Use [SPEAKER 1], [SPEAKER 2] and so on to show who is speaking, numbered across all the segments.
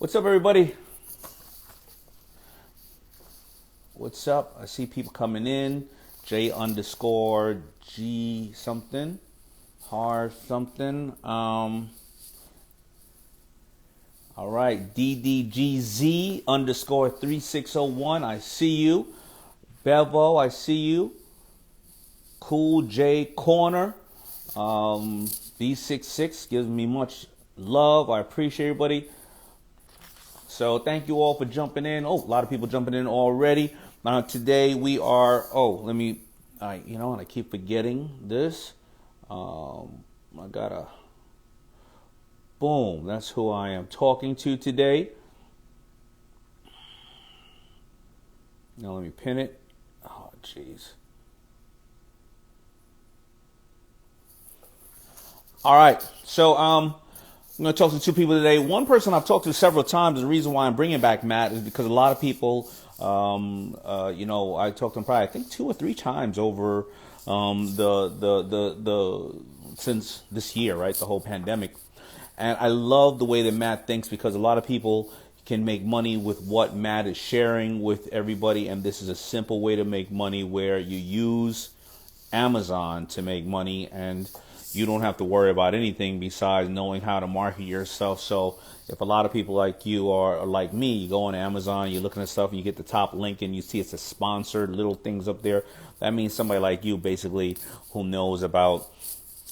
[SPEAKER 1] What's up, everybody? What's up? I see people coming in. J underscore G something. Har something. All right. DDGZ underscore 3601. I see you. Belvo, I see you. Cool J Corner. B66 gives me much love. I appreciate everybody. So thank you all for jumping in. Oh, a lot of people jumping in already. Today we are, you know what, I keep forgetting this. I gotta, boom, that's who I am talking to today. Now let me pin it. Oh, jeez. All right, so I'm going to talk to two people today. One person I've talked to several times. The reason why I'm bringing back Matt is because a lot of people, I talked to him probably I think 2 or 3 times over since this year, right? The whole pandemic, and I love the way that Matt thinks because a lot of people can make money with what Matt is sharing with everybody, and this is a simple way to make money where you use Amazon to make money and you don't have to worry about anything besides knowing how to market yourself. So if a lot of people like you are like me, you go on Amazon, you're looking at stuff, and you get the top link and you see it's a sponsored little things up there. That means somebody like you basically who knows about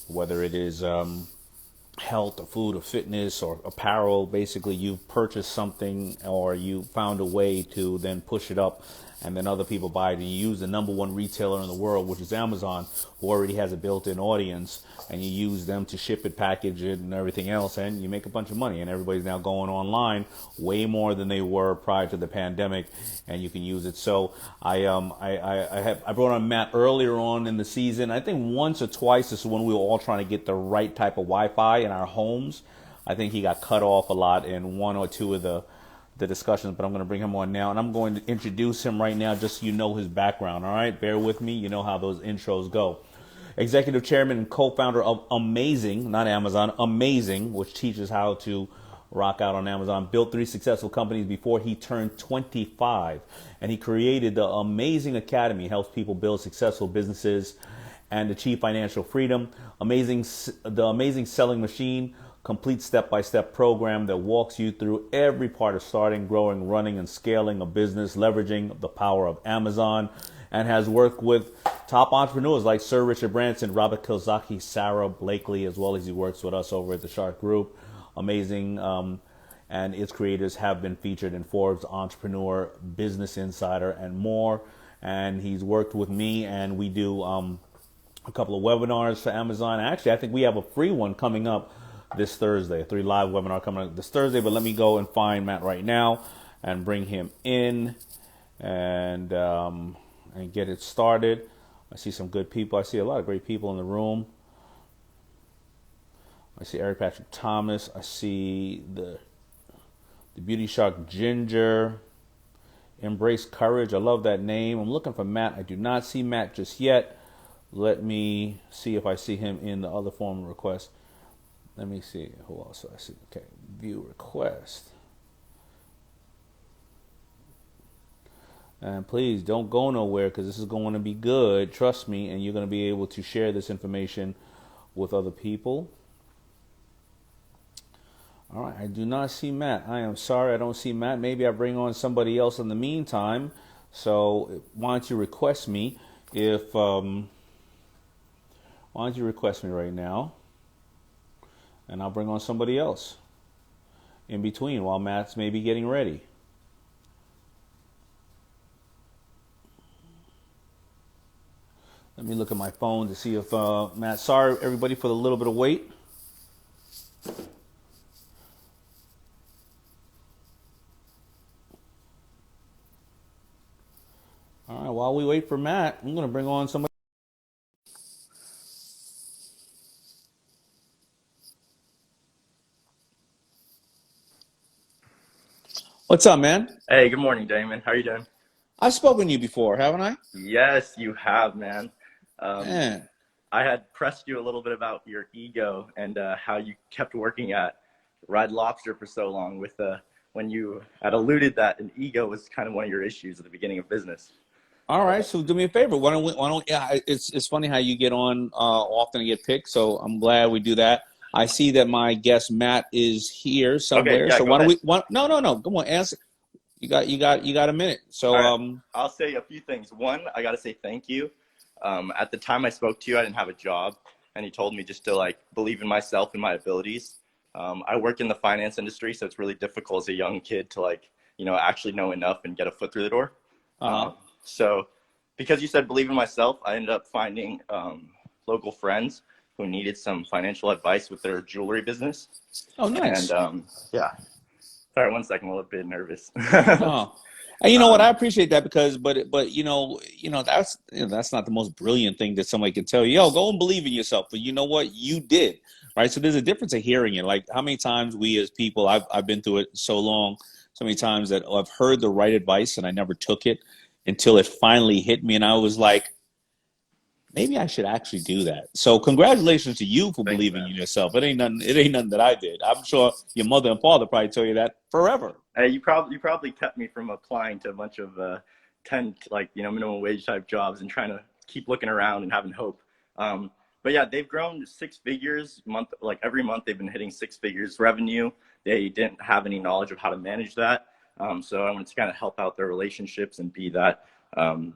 [SPEAKER 1] whether it is health or food or fitness or apparel. Basically, you've purchased something or you found a way to then push it up, and then other people buy it, and you use the number one retailer in the world, which is Amazon, who already has a built-in audience, and you use them to ship it, package it, and everything else, and you make a bunch of money. And everybody's now going online way more than they were prior to the pandemic, and you can use it. So I brought on Matt earlier on in the season. I think once or twice. This is when we were all trying to get the right type of Wi-Fi in our homes. I think he got cut off a lot in 1 or 2 of the discussions, but I'm going to bring him on now, and I'm going to introduce him right now just so you know his background. All right, bear with me. You know how those intros go. Executive chairman and co-founder of Amazing, not Amazon, Amazing, which teaches how to rock out on Amazon. Built 3 successful companies before he turned 25, and he created the Amazing Academy, helps people build successful businesses and achieve financial freedom. The Amazing Selling Machine, complete step-by-step program that walks you through every part of starting, growing, running, and scaling a business, leveraging the power of Amazon, and has worked with top entrepreneurs like Sir Richard Branson, Robert Kiyosaki, Sarah Blakely, as well as he works with us over at the Shark Group. Amazing, and its creators have been featured in Forbes, Entrepreneur, Business Insider, and more. And he's worked with me, and we do a couple of webinars for Amazon. Actually, I think we have a free one coming up this Thursday, a 3 live webinar coming up this Thursday. But let me go and find Matt right now and bring him in and get it started. I see some good people. I see a lot of great people in the room. I see Eric Patrick Thomas. I see the Beauty Shark Ginger. Embrace Courage. I love that name. I'm looking for Matt. I do not see Matt just yet. Let me see if I see him in the other form of request. Let me see. Who else do I see? Okay. View request. And please don't go nowhere because this is going to be good. Trust me. And you're going to be able to share this information with other people. All right. I do not see Matt. I am sorry. I don't see Matt. Maybe I bring on somebody else in the meantime. So why don't you request me why don't you request me right now? And I'll bring on somebody else in between while Matt's maybe getting ready. Let me look at my phone to see if Matt. Sorry, everybody, for the little bit of wait. All right, while we wait for Matt, I'm going to bring on somebody. What's up, man?
[SPEAKER 2] Hey, good morning, Daymond. How are you doing?
[SPEAKER 1] I've spoken to you before, haven't I?
[SPEAKER 2] Yes, you have, man. Um,
[SPEAKER 1] Man.
[SPEAKER 2] I had pressed you a little bit about your ego and how you kept working at Red Lobster for so long with when you had alluded that an ego was kind of one of your issues at the beginning of business.
[SPEAKER 1] All right, so do me a favor. Yeah, it's funny how you get on often and get picked. So I'm glad we do that. I see that my guest Matt is here
[SPEAKER 2] Okay,
[SPEAKER 1] somewhere.
[SPEAKER 2] yeah,
[SPEAKER 1] So
[SPEAKER 2] go
[SPEAKER 1] why don't
[SPEAKER 2] ahead.
[SPEAKER 1] we? No. Come on, answer. You got a minute. So
[SPEAKER 2] All right, I'll say a few things. One, I got to say thank you. At the time I spoke to you, I didn't have a job, and you told me just to like believe in myself and my abilities. I work in the finance industry, so it's really difficult as a young kid to like, actually know enough and get a foot through the door.
[SPEAKER 1] uh-huh.
[SPEAKER 2] So because you said believe in myself, I ended up finding local friends who needed some financial advice with their jewelry business.
[SPEAKER 1] Oh,
[SPEAKER 2] And
[SPEAKER 1] nice.
[SPEAKER 2] yeah, sorry, 1 second, I'm a little bit nervous.
[SPEAKER 1] Oh, and you know what? I appreciate that because, but that's not the most brilliant thing that somebody can tell you. Yo, go and believe in yourself. But you know what? You did, right? So there's a difference of hearing it. Like how many times we as people, I've been through it so long, so many times that I've heard the right advice and I never took it until it finally hit me, and I was like, maybe I should actually do that. So congratulations to you for
[SPEAKER 2] Thank you,
[SPEAKER 1] believing
[SPEAKER 2] man.
[SPEAKER 1] in yourself. It ain't nothing. It ain't nothing that I did. I'm sure your mother and father probably tell you that forever.
[SPEAKER 2] Hey, you probably kept me from applying to a bunch of 10 like minimum wage type jobs and trying to keep looking around and having hope. But yeah, they've grown 6 figures every month they've been hitting 6 figures revenue. They didn't have any knowledge of how to manage that. So I wanted to kind of help out their relationships and be that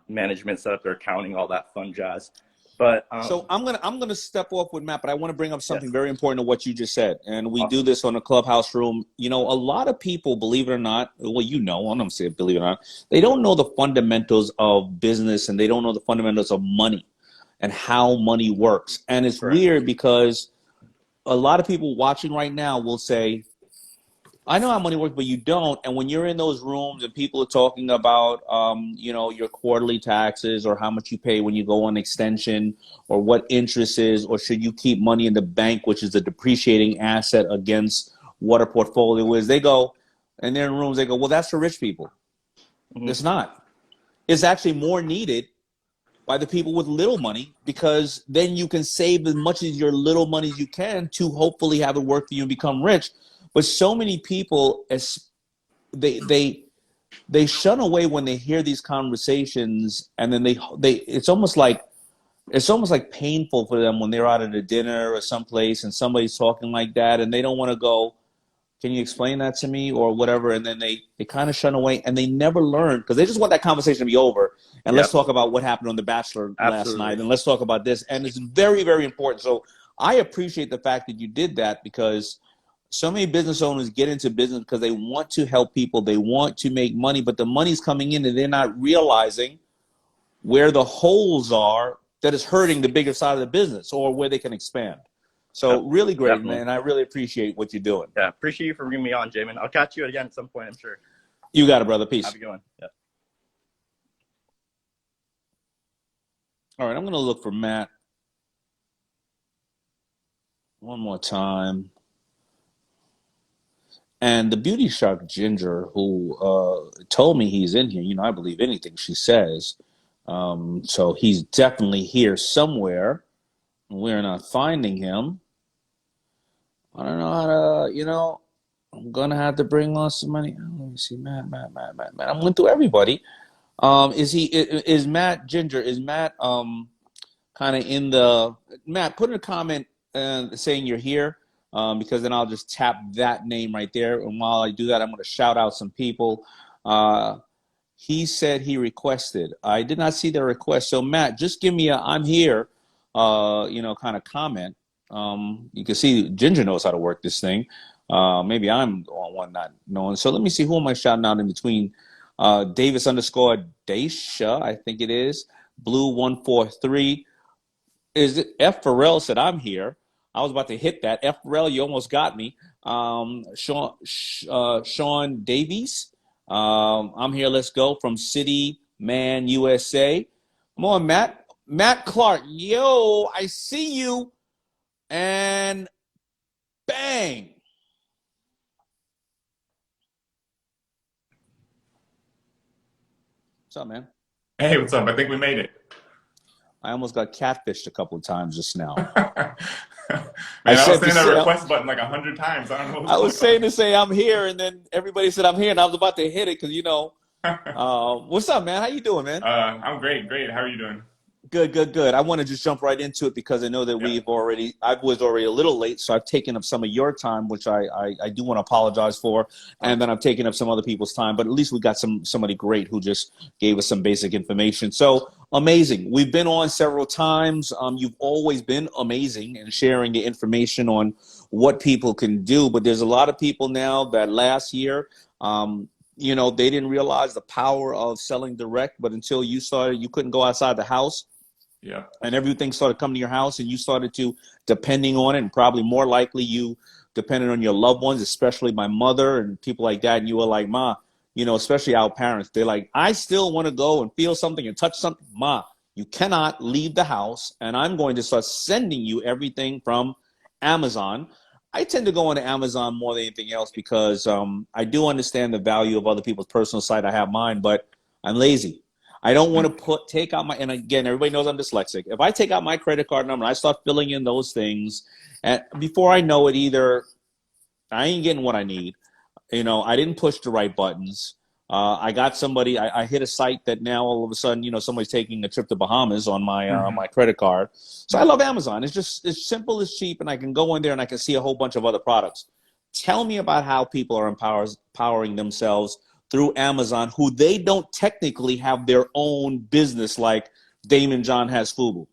[SPEAKER 2] management, set up their accounting, all that fun jazz. But
[SPEAKER 1] So I'm gonna step off with Matt, but I want to bring up something
[SPEAKER 2] yes,
[SPEAKER 1] very important to what you just said, and we do
[SPEAKER 2] awesome.
[SPEAKER 1] this on the clubhouse room. You know, a lot of people, believe it or not, well, I'm gonna say believe it or not, they don't know the fundamentals of business, and they don't know the fundamentals of money and how money works. And it's
[SPEAKER 2] Correct.
[SPEAKER 1] weird because a lot of people watching right now will say, I know how money works, but you don't. And when you're in those rooms and people are talking about, your quarterly taxes or how much you pay when you go on extension or what interest is, or should you keep money in the bank, which is a depreciating asset against what a portfolio is, they go, and they're in rooms, they go, well, that's for rich people.
[SPEAKER 2] Hmm.
[SPEAKER 1] It's not. It's actually more needed by the people with little money because then you can save as much as your little money as you can to hopefully have it work for you and become rich. But so many people, as they they shun away when they hear these conversations, and then they it's almost like painful for them when they're out at a dinner or someplace and somebody's talking like that, and they don't want to go, can you explain that to me or whatever, and then they kind of shun away and they never learn because they just want that conversation to be over and let's
[SPEAKER 2] Yep,
[SPEAKER 1] talk about what happened on The Bachelor last night
[SPEAKER 2] absolutely.
[SPEAKER 1] and let's talk about this, and it's very, very important. So I appreciate the fact that you did that because so many business owners get into business because they want to help people, they want to make money, but the money's coming in and they're not realizing where the holes are that is hurting the bigger side of the business or where they can expand. So
[SPEAKER 2] Yep,
[SPEAKER 1] really great,
[SPEAKER 2] definitely.
[SPEAKER 1] man. I really appreciate what you're doing.
[SPEAKER 2] Yeah, appreciate you for bringing me on, Jamin. I'll catch you again at some point, I'm sure.
[SPEAKER 1] You got it, brother.
[SPEAKER 2] Have
[SPEAKER 1] Peace.
[SPEAKER 2] a good one. Yeah.
[SPEAKER 1] All right, I'm going to look for Matt one more time. And the beauty shark Ginger, who told me he's in here, I believe anything she says. So he's definitely here somewhere. We're not finding him. I don't know how to. I'm gonna have to bring on somebody. Let me see, Matt. I'm going through everybody. Is Matt Ginger? Is Matt kind of in the Matt? Put in a comment saying you're here, because then I'll just tap that name right there. And while I do that, I'm going to shout out some people. Uh, he said he requested. I did not see the request. So Matt, just give me a I'm here, kind of comment. You can see Ginger knows how to work this thing. Maybe I'm the one not knowing. So let me see, who am I shouting out in between? Davis underscore Daisha, I think it is. Blue 143. Is it F Farrell said I'm here. I was about to hit that. F Farrell, you almost got me. Sean Davies. I'm here. Let's go from City Man USA. Come on, Matt. Matt Clark. Yo, I see you. And bang. What's up, man?
[SPEAKER 3] Hey, what's up? I think we made it.
[SPEAKER 1] I almost got catfished a couple of times just now. I
[SPEAKER 3] Man, I was
[SPEAKER 1] said to
[SPEAKER 3] saying that
[SPEAKER 1] say,
[SPEAKER 3] request button like 100 times. I don't know
[SPEAKER 1] I was
[SPEAKER 3] what's going
[SPEAKER 1] saying to say I'm here, and then everybody said I'm here, and I was about to hit it because
[SPEAKER 3] on.
[SPEAKER 1] what's up, man? How you doing, man?
[SPEAKER 3] I'm great, great. How are you doing?
[SPEAKER 1] Good, good, good. I want to just jump right into it because I know that
[SPEAKER 3] Yeah.
[SPEAKER 1] I was already a little late, so I've taken up some of your time, which I do want to apologize for. And then I've taken up some other people's time, but at least we got somebody great who just gave us some basic information. So amazing. We've been on several times. You've always been amazing in sharing the information on what people can do, but there's a lot of people now that last year, they didn't realize the power of selling direct, but until you started, you couldn't go outside the house
[SPEAKER 3] Yeah.
[SPEAKER 1] and everything started coming to your house and you started to depending on it, and probably more likely you depended on your loved ones, especially my mother and people like that. And you were like, Ma, especially our parents, they're like, I still want to go and feel something and touch something. Ma, you cannot leave the house, and I'm going to start sending you everything from Amazon. I tend to go on Amazon more than anything else because I do understand the value of other people's personal site. I have mine, but I'm lazy. I don't want to take out and again, everybody knows I'm dyslexic. If I take out my credit card number and I start filling in those things, and before I know it, either I ain't getting what I need, I didn't push the right buttons. I got somebody, I hit a site that now all of a sudden, somebody's taking a trip to Bahamas on my my credit card. So I love Amazon. It's simple, it's cheap, and I can go in there and I can see a whole bunch of other products. Tell me about how people are empowering themselves through Amazon, who they don't technically have their own business like Daymond John has Fubu.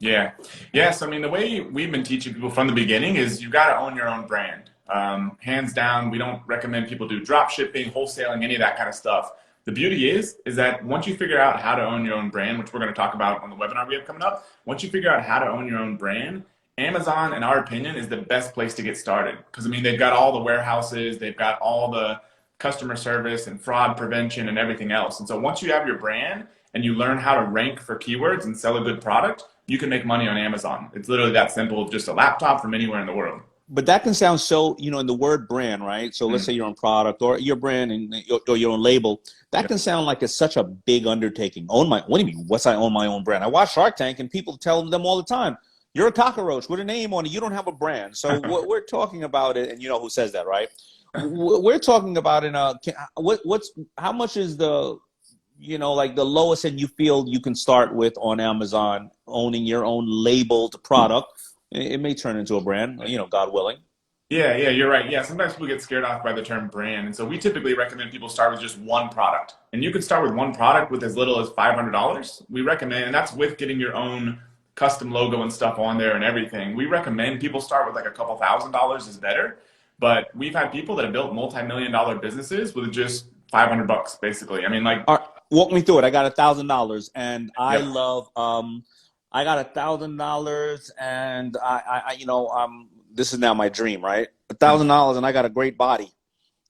[SPEAKER 3] Yeah. Yes. I mean, the way we've been teaching people from the beginning is you've got to own your own brand. Hands down, we don't recommend people do drop shipping, wholesaling, any of that kind of stuff. The beauty is that once you figure out how to own your own brand, which we're going to talk about on the webinar we have coming up, once you figure out how to own your own brand, Amazon, in our opinion, is the best place to get started. Because, I mean, they've got all the warehouses, they've got all the customer service and fraud prevention and everything else. And so once you have your brand and you learn how to rank for keywords and sell a good product, you can make money on Amazon. It's literally that simple, just a laptop from anywhere in the world.
[SPEAKER 1] But that can sound so, in the word brand, right? So let's say your own product or your brand and or your own label. That can sound like it's such a big undertaking. What do you mean? What's I own my own brand? I watch Shark Tank and people tell them all the time, you're a cockroach with a name on it. You don't have a brand. So what we're talking about it, and you know who says that, right? We're talking about how much is the like the lowest and you feel you can start with on Amazon owning your own labeled product. It may turn into a brand, God willing.
[SPEAKER 3] Yeah, you're right. Yeah, sometimes people get scared off by the term brand. And so we typically recommend people start with just one product. And you can start with one product with as little as $500. We recommend, and that's with getting your own custom logo and stuff on there and everything. We recommend people start with like a couple $1,000s is better. But we've had people that have built multi-million-dollar businesses with just $500 basically. I mean, like,
[SPEAKER 1] all right, walk me through it. I got $1,000 and I love I got $1,000 and this is now my dream, right? $1,000 and I got a great body.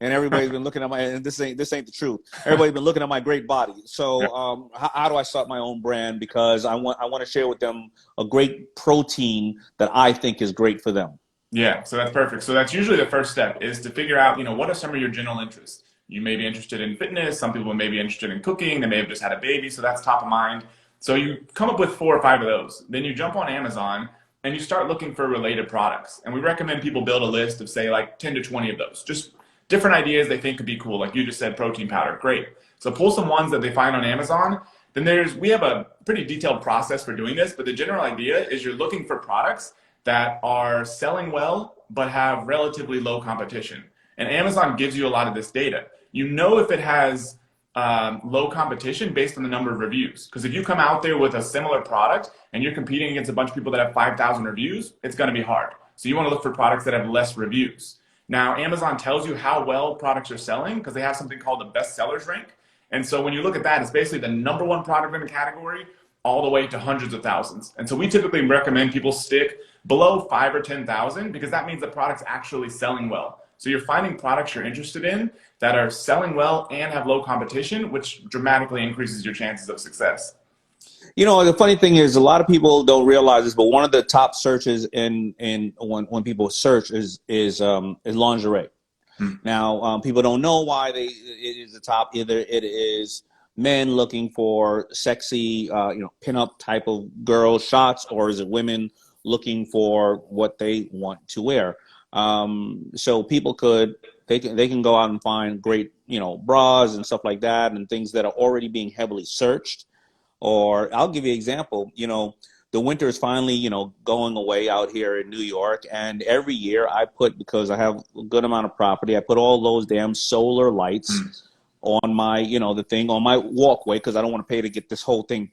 [SPEAKER 1] And everybody's been looking at and this ain't the truth. Everybody's been looking at my great body. So how do I start my own brand? Because I want to share with them a great protein that I think is great for them.
[SPEAKER 3] Yeah, so that's perfect. So that's usually the first step is to figure out, what are some of your general interests? You may be interested in fitness. Some people may be interested in cooking. They may have just had a baby, so that's top of mind. So you come up with 4 or 5 of those. Then you jump on Amazon and you start looking for related products. And we recommend people build a list of, say, like 10 to 20 of those. Just different ideas they think could be cool. Like you just said, protein powder. Great. So pull some ones that they find on Amazon. Then we have a pretty detailed process for doing this, but the general idea is you're looking for products that are selling well but have relatively low competition. And Amazon gives you a lot of this data. You know if it has low competition based on the number of reviews. Because if you come out there with a similar product and you're competing against a bunch of people that have 5,000 reviews, it's going to be hard. So you want to look for products that have less reviews. Now, Amazon tells you how well products are selling because they have something called the best sellers rank. And so when you look at that, it's basically the number one product in the category all the way to hundreds of thousands. And so we typically recommend people stick below 5 or 10,000 because that means the product's actually selling well. So you're finding products you're interested in that are selling well and have low competition, which dramatically increases your chances of success.
[SPEAKER 1] The funny thing is a lot of people don't realize this, but one of the top searches in when people search is lingerie. Now, people don't know why it is the top. Either it is men looking for sexy, pinup type of girl shots, or is it women looking for what they want to wear. So people they can go out and find great, bras and stuff like that, and things that are already being heavily searched. Or I'll give you an example. The winter is finally, going away out here in New York. And every year because I have a good amount of property, I put all those damn solar lights on my, the thing on my walkway, because I don't want to pay to get this whole thing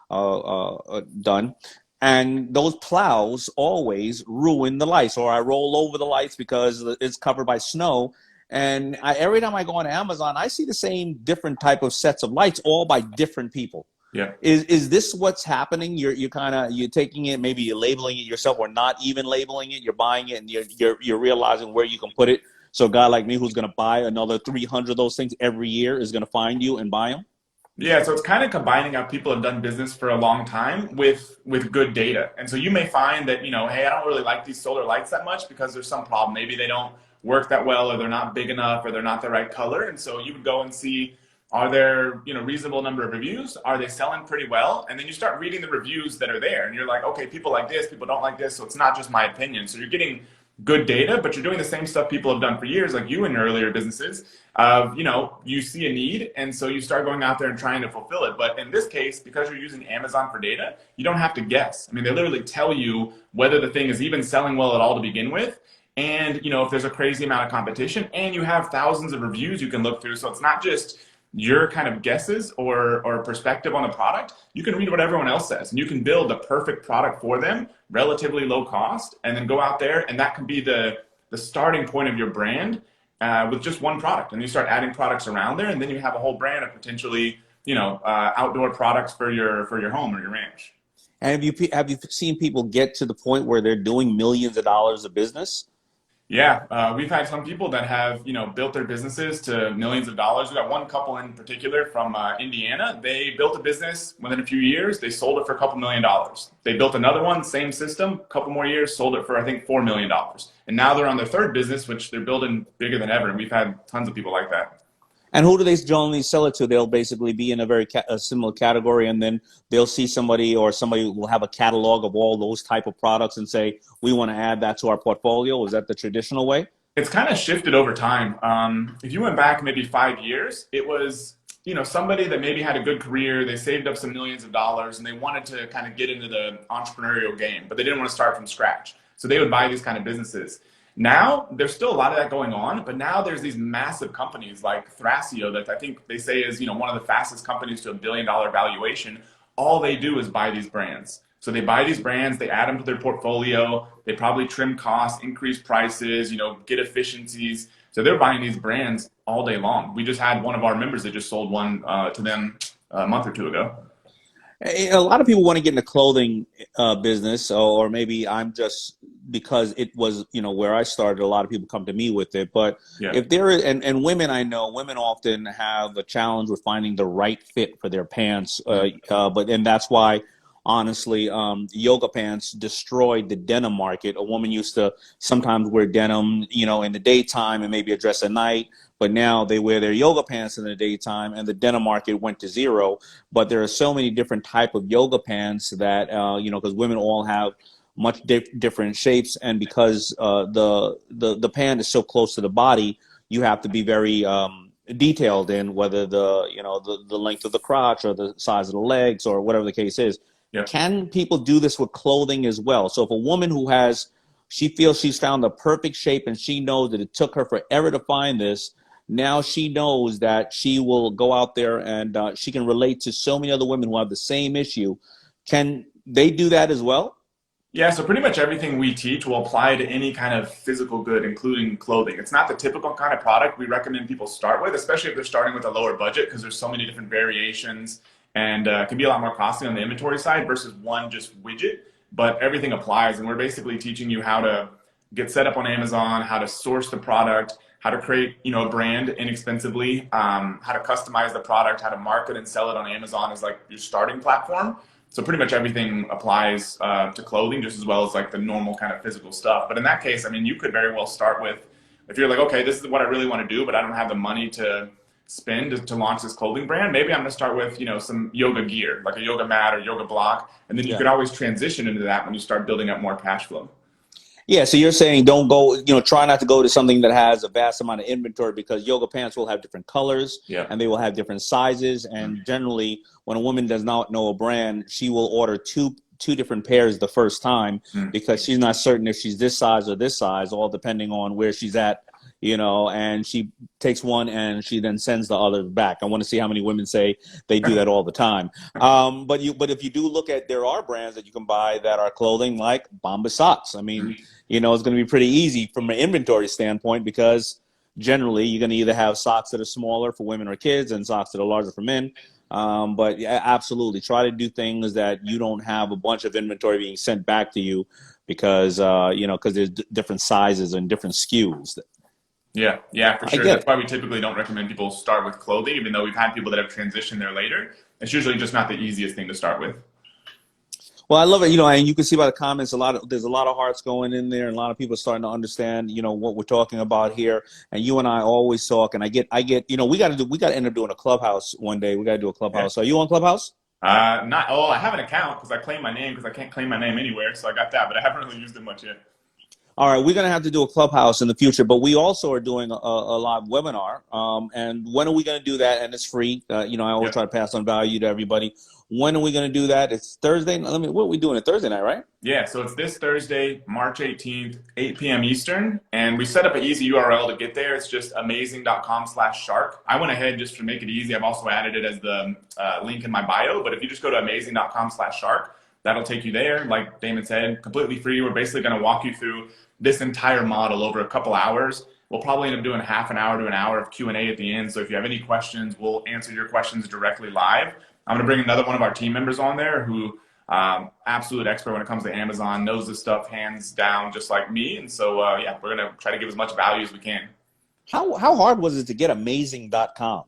[SPEAKER 1] done. And those plows always ruin the lights, or I roll over the lights because it's covered by snow. And every time I go on Amazon, I see the same different type of sets of lights, all by different people.
[SPEAKER 3] Yeah.
[SPEAKER 1] Is this what's happening? You're taking it, maybe you're labeling it yourself, or not even labeling it. You're buying it, and you're realizing where you can put it. So a guy like me who's going to buy another 300 of those things every year is going to find you and buy them.
[SPEAKER 3] Yeah, so it's kind of combining how people have done business for a long time with good data. And so you may find that, hey, I don't really like these solar lights that much because there's some problem. Maybe they don't work that well, or they're not big enough, or they're not the right color. And so you would go and see, are there, reasonable number of reviews? Are they selling pretty well? And then you start reading the reviews that are there, and you're like, okay, people like this, people don't like this. So it's not just my opinion. So you're getting good data, but you're doing the same stuff people have done for years, like you in your earlier businesses. You see a need, and so you start going out there and trying to fulfill it. But in this case, because you're using Amazon for data, you don't have to guess. I mean, they literally tell you whether the thing is even selling well at all to begin with, and if there's a crazy amount of competition, and you have thousands of reviews you can look through. So it's not just your kind of guesses or perspective on the product. You can read what everyone else says, and you can build the perfect product for them, relatively low cost, and then go out there, and that can be the starting point of your brand with just one product. And you start adding products around there, and then you have a whole brand of potentially, outdoor products for your home or your ranch.
[SPEAKER 1] And have you seen people get to the point where they're doing millions of dollars of business?
[SPEAKER 3] Yeah, we've had some people that have, built their businesses to millions of dollars. We got one couple in particular from Indiana. They built a business within a few years. They sold it for a couple $1 million. They built another one, same system, a couple more years, sold it for, I think, $4 million. And now they're on their third business, which they're building bigger than ever. And we've had tons of people like that.
[SPEAKER 1] And who do they generally sell it to? They'll basically be in a very similar category, and then they'll see somebody will have a catalog of all those type of products and say, we want to add that to our portfolio. Is that the traditional way?
[SPEAKER 3] It's kind of shifted over time. If you went back maybe 5 years, it was, somebody that maybe had a good career, they saved up some millions of dollars, and they wanted to kind of get into the entrepreneurial game, but they didn't want to start from scratch. So they would buy these kind of businesses. Now, there's still a lot of that going on, but now there's these massive companies like Thrasio that I think they say is, one of the fastest companies to $1 billion valuation. All they do is buy these brands. So they buy these brands, they add them to their portfolio, they probably trim costs, increase prices, get efficiencies. So they're buying these brands all day long. We just had one of our members that just sold one to them a month or two ago.
[SPEAKER 1] A lot of people want to get in the clothing business, or maybe I'm just, because it was, where I started, a lot of people come to me with it. But
[SPEAKER 3] yeah.
[SPEAKER 1] If there is, and women, I know women often have a challenge with finding the right fit for their pants. And that's why, honestly, yoga pants destroyed the denim market. A woman used to sometimes wear denim, in the daytime and maybe a dress at night. But now they wear their yoga pants in the daytime, and the denim market went to zero. But there are so many different type of yoga pants that, because women all have much different shapes, and because the pant is so close to the body, you have to be very detailed in whether the length of the crotch or the size of the legs or whatever the case is.
[SPEAKER 3] Yeah.
[SPEAKER 1] Can people do this with clothing as well? So if a woman she feels she's found the perfect shape, and she knows that it took her forever to find this, now she knows that she will go out there and she can relate to so many other women who have the same issue. Can they do that as well?
[SPEAKER 3] Yeah, so pretty much everything we teach will apply to any kind of physical good, including clothing. It's not the typical kind of product we recommend people start with, especially if they're starting with a lower budget, because there's so many different variations, and it can be a lot more costly on the inventory side versus one just widget. But everything applies, and we're basically teaching you how to get set up on Amazon, how to source the product, how to create, a brand inexpensively, how to customize the product, how to market and sell it on Amazon as like your starting platform. So pretty much everything applies to clothing just as well as like the normal kind of physical stuff. But in that case, I mean, you could very well start with, if you're like, okay, this is what I really want to do, but I don't have the money to spend to launch this clothing brand. Maybe I'm going to start with, some yoga gear, like a yoga mat or yoga block. And then you could always transition into that when you start building up more cash flow.
[SPEAKER 1] Yeah, so you're saying don't go, try not to go to something that has a vast amount of inventory, because yoga pants will have different colors and they will have different sizes. And generally, when a woman does not know a brand, she will order two different pairs the first time because she's not certain if she's this size or this size, all depending on where she's at, and she takes one and she then sends the other back. I want to see how many women say they do that all the time. But if you do look at, there are brands that you can buy that are clothing, like Bombas socks. I mean, it's going to be pretty easy from an inventory standpoint, because generally you're going to either have socks that are smaller for women or kids and socks that are larger for men. But yeah, absolutely try to do things that you don't have a bunch of inventory being sent back to you, because because there's different sizes and different SKUs.
[SPEAKER 3] Yeah, for sure. That's why we typically don't recommend people start with clothing, even though we've had people that have transitioned there later. It's usually just not the easiest thing to start with.
[SPEAKER 1] Well, I love it, and you can see by the comments, there's a lot of hearts going in there, and a lot of people starting to understand, what we're talking about here. And you and I always talk, and I get, we got to end up doing a Clubhouse one day. We got to do a Clubhouse. Are you on Clubhouse?
[SPEAKER 3] I have an account because I claim my name, because I can't claim my name anywhere. So I got that, but I haven't really used it much yet.
[SPEAKER 1] All right, we're going to have to do a Clubhouse in the future, but we also are doing a live webinar. And when are we going to do that? And it's free. I always try to pass on value to everybody. When are we going to do that? It's Thursday. What are we doing? It Thursday night, right?
[SPEAKER 3] Yeah, so it's this Thursday, March 18th, 8 p.m. Eastern. And we set up an easy URL to get there. It's just amazing.com/shark. I went ahead just to make it easy. I've also added it as the link in my bio. But if you just go to amazing.com/shark, that'll take you there. Like Daymond said, completely free. We're basically going to walk you through this entire model over a couple hours. We'll probably end up doing half an hour to an hour of Q&A at the end. So if you have any questions, we'll answer your questions directly live. I'm going to bring another one of our team members on there who absolute expert when it comes to Amazon, knows this stuff hands down just like me. And so, we're going to try to give as much value as we can.
[SPEAKER 1] How hard was it to get amazing.com?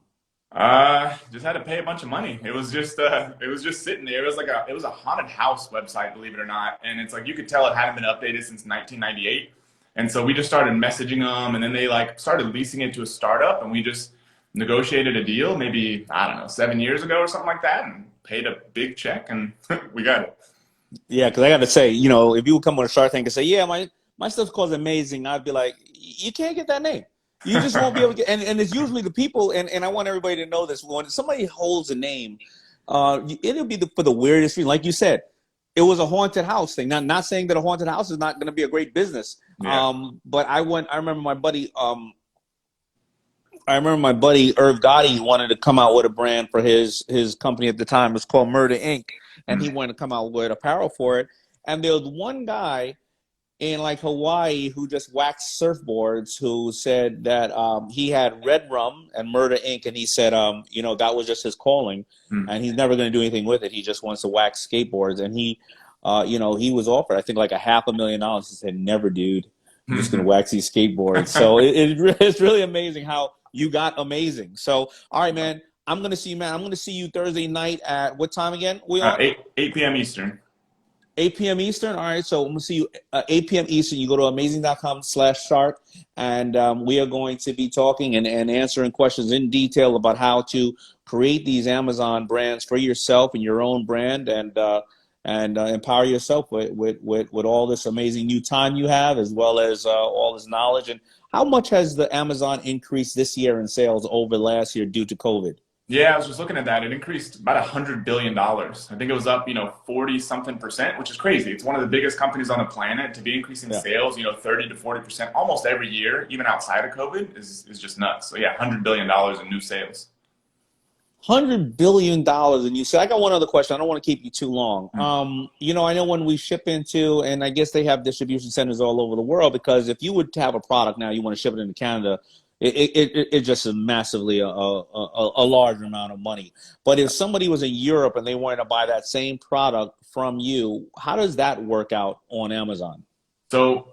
[SPEAKER 3] Just had to pay a bunch of money. It was just sitting there. It was a haunted house website, believe it or not. And it's like, you could tell it hadn't been updated since 1998. And so we just started messaging them, and then they started leasing it to a startup, and we just negotiated a deal maybe, 7 years ago or something like that, and paid a big check, and we got it.
[SPEAKER 1] Yeah, because I got to say, if you would come on a Shark Tank and say, yeah, my stuff's called Amazing, I'd be like, you can't get that name. You just won't be able to get, and it's usually the people, and I want everybody to know this, when somebody holds a name, it'll be for the weirdest reason. Like you said, it was a haunted house thing. Not saying that a haunted house is not going to be a great business. Yeah. But I remember my buddy, Irv Gotti wanted to come out with a brand for his company at the time. It was called Murder Inc. And he wanted to come out with apparel for it. And there was one guy in Hawaii who just waxed surfboards who said that he had Red Rum and Murder Inc. And he said, that was just his calling. And he's never going to do anything with it. He just wants to wax skateboards. And he was offered, I think, $500,000. He said, never, dude. I'm just going to wax these skateboards. So it's really amazing how you got amazing. So, all right, man, I'm going to see you, man. I'm going to see you Thursday night at what time again?
[SPEAKER 3] 8 p.m. Eastern.
[SPEAKER 1] 8 p.m. Eastern. All right. So I'm going to see you 8 p.m. Eastern. You go to amazing.com/shark, and we are going to be talking and answering questions in detail about how to create these Amazon brands for yourself and your own brand, and empower yourself with all this amazing new time you have, as well as all this knowledge. And how much has the Amazon increased this year in sales over last year due to COVID?
[SPEAKER 3] Yeah, I was just looking at that. It increased about $100 billion. I think it was up, 40-something%, which is crazy. It's one of the biggest companies on the planet. To be increasing sales, 30 to 40% almost every year, even outside of COVID, is just nuts. So yeah, $100 billion in new sales.
[SPEAKER 1] $100 billion. And you said, I got one other question. I don't want to keep you too long. I know when we ship into, and I guess they have distribution centers all over the world, because if you would have a product now, you want to ship it into Canada, it just is massively a large amount of money. But if somebody was in Europe and they wanted to buy that same product from you, how does that work out on Amazon?
[SPEAKER 3] So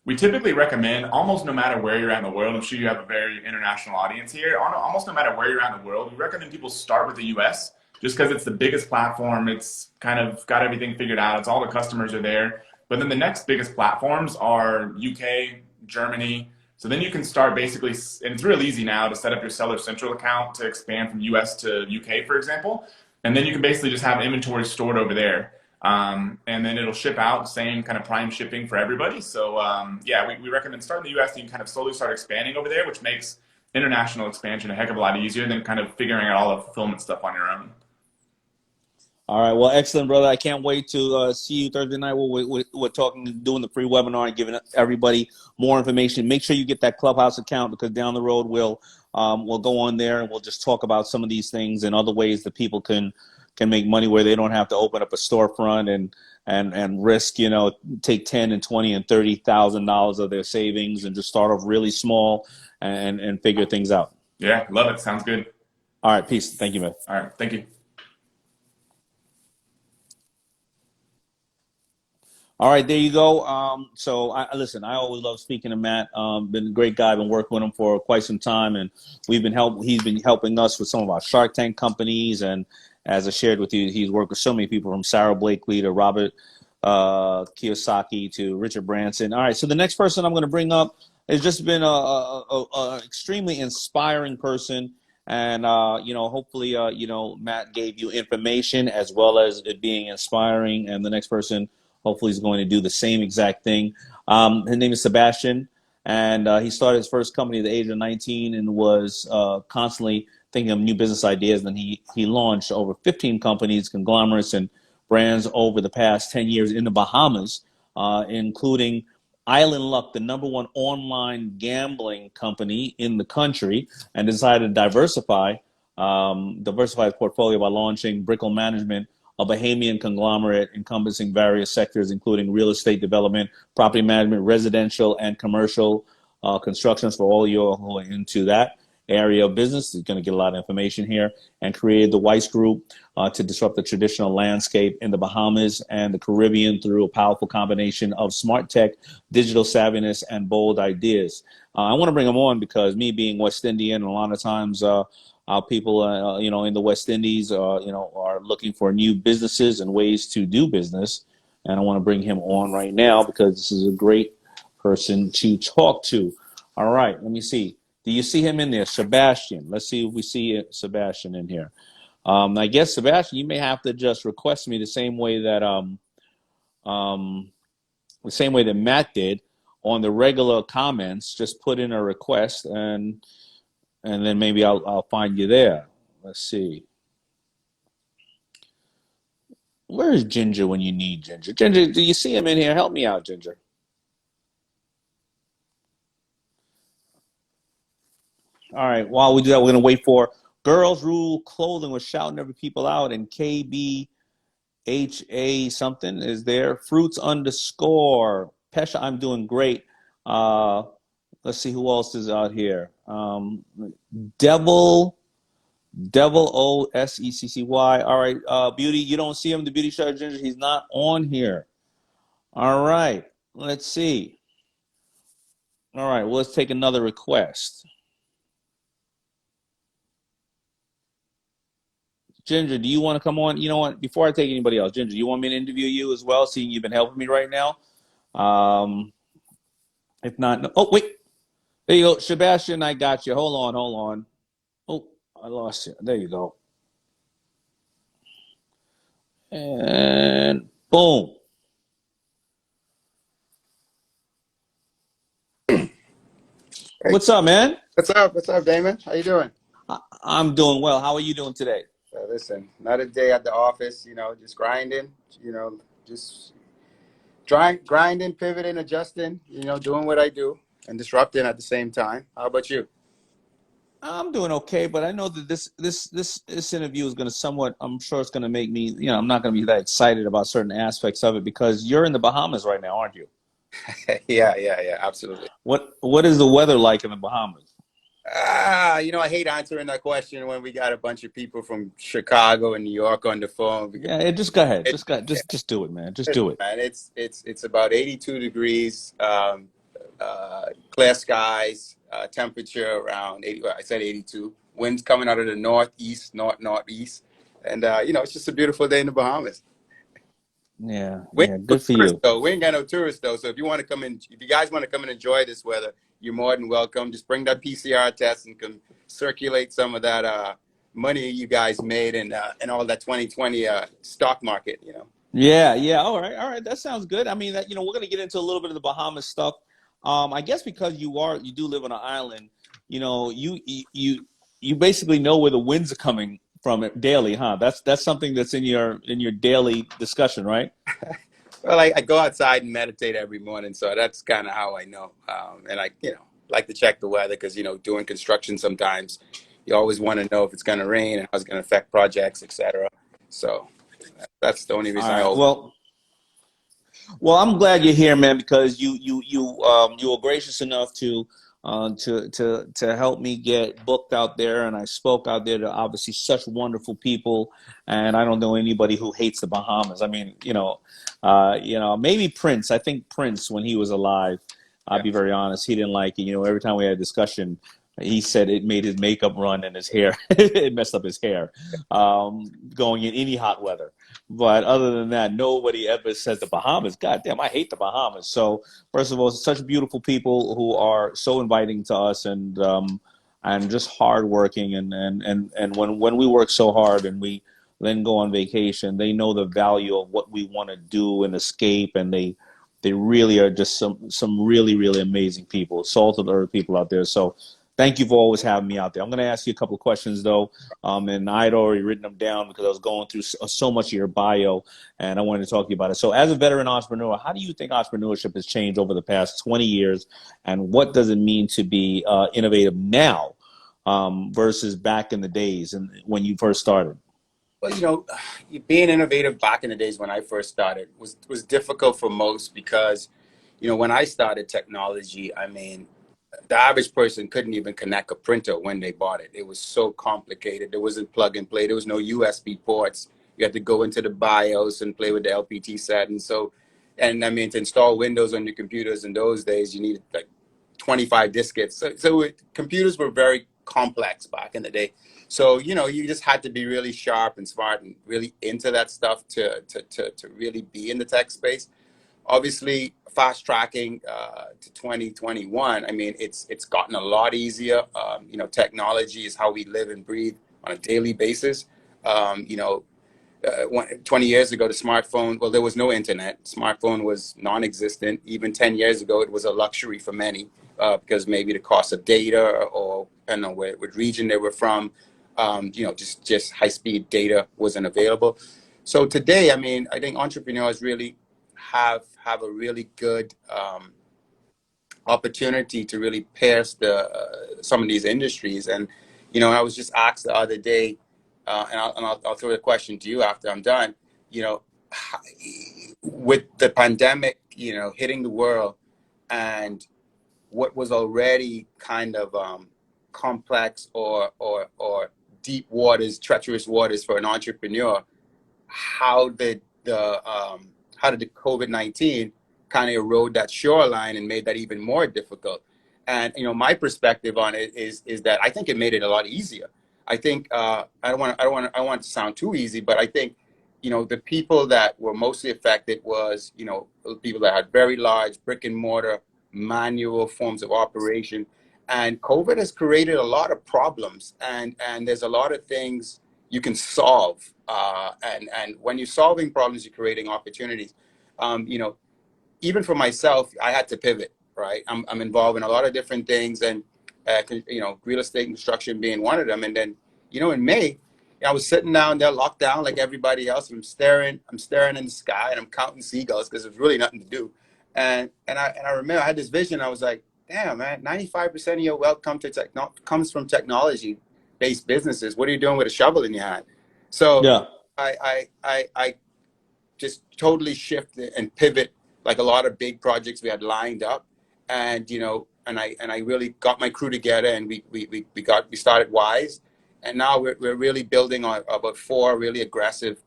[SPEAKER 3] we typically recommend, almost no matter where you're at in the world, I'm sure you have a very international audience here, almost no matter where you're at in the world, we recommend people start with the US, just because it's the biggest platform. It's kind of got everything figured out. It's all the customers are there. But then the next biggest platforms are UK, Germany, So then you can start basically, and it's real easy now to set up your Seller Central account to expand from US to UK, for example. And then you can basically just have inventory stored over there. And then it'll ship out, same kind of prime shipping for everybody. So yeah, we recommend starting in the US. You can kind of slowly start expanding over there, which makes international expansion a heck of a lot easier than kind of figuring out all the fulfillment stuff on your own.
[SPEAKER 1] All right. Well, excellent, brother. I can't wait to see you Thursday night. We're talking, doing the free webinar and giving everybody more information. Make sure you get that Clubhouse account, because down the road we'll go on there and we'll just talk about some of these things and other ways that people can make money where they don't have to open up a storefront and risk, you know, take $10 and $20 and $30,000 of their savings and just start off really small and figure things out.
[SPEAKER 3] Yeah, love it. Sounds good.
[SPEAKER 1] All right. Peace. Thank you, man.
[SPEAKER 3] All right. Thank you.
[SPEAKER 1] All right, there you go. So listen, I always love speaking to Matt. Been a great guy. Been working with him for quite some time, and he's been helping us with some of our Shark Tank companies. And as I shared with you, he's worked with so many people, from Sarah Blakely to Robert Kiyosaki to Richard Branson. All right, so the next person I'm going to bring up has just been a extremely inspiring person. And, you know, hopefully, you know, Matt gave you information as well as it being inspiring. And the next person hopefully is going to do the same exact thing. His name is Sebastian, and he started his first company at the age of 19 and was constantly thinking of new business ideas. And he launched over 15 companies, conglomerates, and brands over the past 10 years in the Bahamas, including Island Luck, the #1 online gambling company in the country, and decided to diversify his portfolio by launching Brickle Management, a Bahamian conglomerate encompassing various sectors, including real estate development, property management, residential and commercial constructions. For all you who are into that area of business, you're going to get a lot of information here. And created the Weiss Group to disrupt the traditional landscape in the Bahamas and the Caribbean through a powerful combination of smart tech, digital savviness, and bold ideas. I want to bring him on because, me being West Indian, a lot of times our people, you know, in the West Indies, you know, are looking for new businesses and ways to do business. And I want to bring him on right now because this is a great person to talk to. All right, let me see. Do you see him in there? Sebastian. Let's see if we see Sebastian in here. I guess, Sebastian, you may have to just request me the same way that Matt did on the regular comments. Just put in a request, and then maybe I'll find you there. Let's see. Where is Ginger when you need Ginger? Ginger, do you see him in here? Help me out, Ginger. All right, while we do that, we're going to wait for Girls Rule Clothing. We're shouting every people out, and KBHA something is there. Fruits _. Pesha, I'm doing great. Let's see who else is out here. Devil OSECCY. All right, Beauty, you don't see him, the Beauty Shot Ginger. He's not on here. All right, let's see. All right, well, let's take another request. Ginger, do you want to come on? You know what? Before I take anybody else, Ginger, you want me to interview you as well, seeing you've been helping me right now? If not, no. Oh, wait. There you go. Sebastian, I got you. Hold on. Oh, I lost you. There you go. And boom.
[SPEAKER 4] Hey,
[SPEAKER 1] What's up, man?
[SPEAKER 4] what's up? What's up, Daymond? How you doing?
[SPEAKER 1] I'm doing well. How are you doing today?
[SPEAKER 4] Listen, another day at the office, you know, just grinding, you know, just grinding, pivoting, adjusting, you know, doing what I do and disrupting at the same time. How about you?
[SPEAKER 1] I'm doing okay, but I know that this interview is going to somewhat, I'm sure it's going to make me, you know, I'm not going to be that excited about certain aspects of it because you're in the Bahamas right now, aren't you?
[SPEAKER 4] Yeah, absolutely.
[SPEAKER 1] What is the weather like in the Bahamas?
[SPEAKER 4] You know, I hate answering that question when we got a bunch of people from Chicago and New York on the phone.
[SPEAKER 1] Yeah, just go ahead. Just do it, man. Just do it.
[SPEAKER 4] Man, it's about 82 degrees, clear skies, temperature around 80. Well, I said 82. Winds coming out of the northeast, northeast, and you know, it's just a beautiful day in the Bahamas.
[SPEAKER 1] Yeah,
[SPEAKER 4] We ain't
[SPEAKER 1] yeah.
[SPEAKER 4] no
[SPEAKER 1] Good for
[SPEAKER 4] tourists
[SPEAKER 1] you.
[SPEAKER 4] though. We ain't got no tourists though. So if you want to come in, if you guys want to come and enjoy this weather, you're more than welcome. Just bring that PCR test and come circulate some of that money you guys made and all that 2020 stock market. You know.
[SPEAKER 1] Yeah, yeah. All right. That sounds good. I mean, that we're gonna get into a little bit of the Bahamas stuff. I guess because you do live on an island, you basically know where the winds are coming from daily, huh? That's something that's in your daily discussion, right?
[SPEAKER 4] Well, I go outside and meditate every morning, so that's kind of how I know. And I, like to check the weather because doing construction sometimes you always want to know if it's going to rain and how it's going to affect projects, etc. So that's the only
[SPEAKER 1] All
[SPEAKER 4] reason I
[SPEAKER 1] right.
[SPEAKER 4] always.
[SPEAKER 1] Well, I'm glad you're here, man, because you were gracious enough to help me get booked out there, and I spoke out there to obviously such wonderful people, and I don't know anybody who hates the Bahamas. I mean, maybe Prince. I think Prince, when he was alive, I'll
[SPEAKER 4] Yeah.
[SPEAKER 1] be very honest, he didn't like it. Every time we had a discussion, he said it made his makeup run and his hair, it messed up his hair, going in any hot weather. But other than that, nobody ever says the Bahamas. God damn, I hate the Bahamas. So first of all, such beautiful people who are so inviting to us and just hardworking and when we work so hard and we then go on vacation, they know the value of what we want to do and escape, and they really are just some really really amazing people, salt of the earth people out there. So thank you for always having me out there. I'm going to ask you a couple of questions though, and I had already written them down because I was going through so much of your bio, and I wanted to talk to you about it. So, as a veteran entrepreneur, how do you think entrepreneurship has changed over the past 20 years, and what does it mean to be innovative now versus back in the days and when you first started?
[SPEAKER 4] Well, being innovative back in the days when I first started was difficult for most because, when I started technology, I mean, the average person couldn't even connect a printer when they bought it. It was so complicated. There wasn't plug and play. There was no USB ports. You had to go into the BIOS and play with the LPT set. And I mean, to install Windows on your computers in those days, you needed like 25 diskettes. Computers were very complex back in the day. So, you just had to be really sharp and smart and really into that stuff to really be in the tech space. Obviously, fast tracking to 2021. I mean, it's gotten a lot easier. Technology is how we live and breathe on a daily basis. 20 years ago, the smartphone, well, there was no internet. Smartphone was non-existent. Even 10 years ago, it was a luxury for many because maybe the cost of data or I don't know what region they were from, just high-speed data wasn't available. So today, I mean, I think entrepreneurs really have a really good opportunity to really pierce some of these industries. And I was just asked the other day, I'll throw the question to you after I'm done. You know, with the pandemic, hitting the world, and what was already kind of complex or deep waters, treacherous waters for an entrepreneur, how did the COVID-19 kind of erode that shoreline and made that even more difficult? And my perspective on it is that I think it made it a lot easier. I think I don't want it to sound too easy, but I think the people that were mostly affected was people that had very large brick and mortar manual forms of operation, and COVID has created a lot of problems, and there's a lot of things you can solve, and when you're solving problems, you're creating opportunities. Even for myself, I had to pivot. Right, I'm involved in a lot of different things, and real estate and construction being one of them. And then in May, I was sitting down there, locked down like everybody else. I'm staring in the sky, and I'm counting seagulls because there's really nothing to do. And I remember I had this vision. I was like, damn, man, 95% of your wealth comes from technology-based businesses. What are you doing with a shovel in your hand? So
[SPEAKER 1] Yeah.
[SPEAKER 4] I just totally shift and pivot like a lot of big projects we had lined up, and I really got my crew together, and we started Wise, and now we're really building on about 4 really aggressive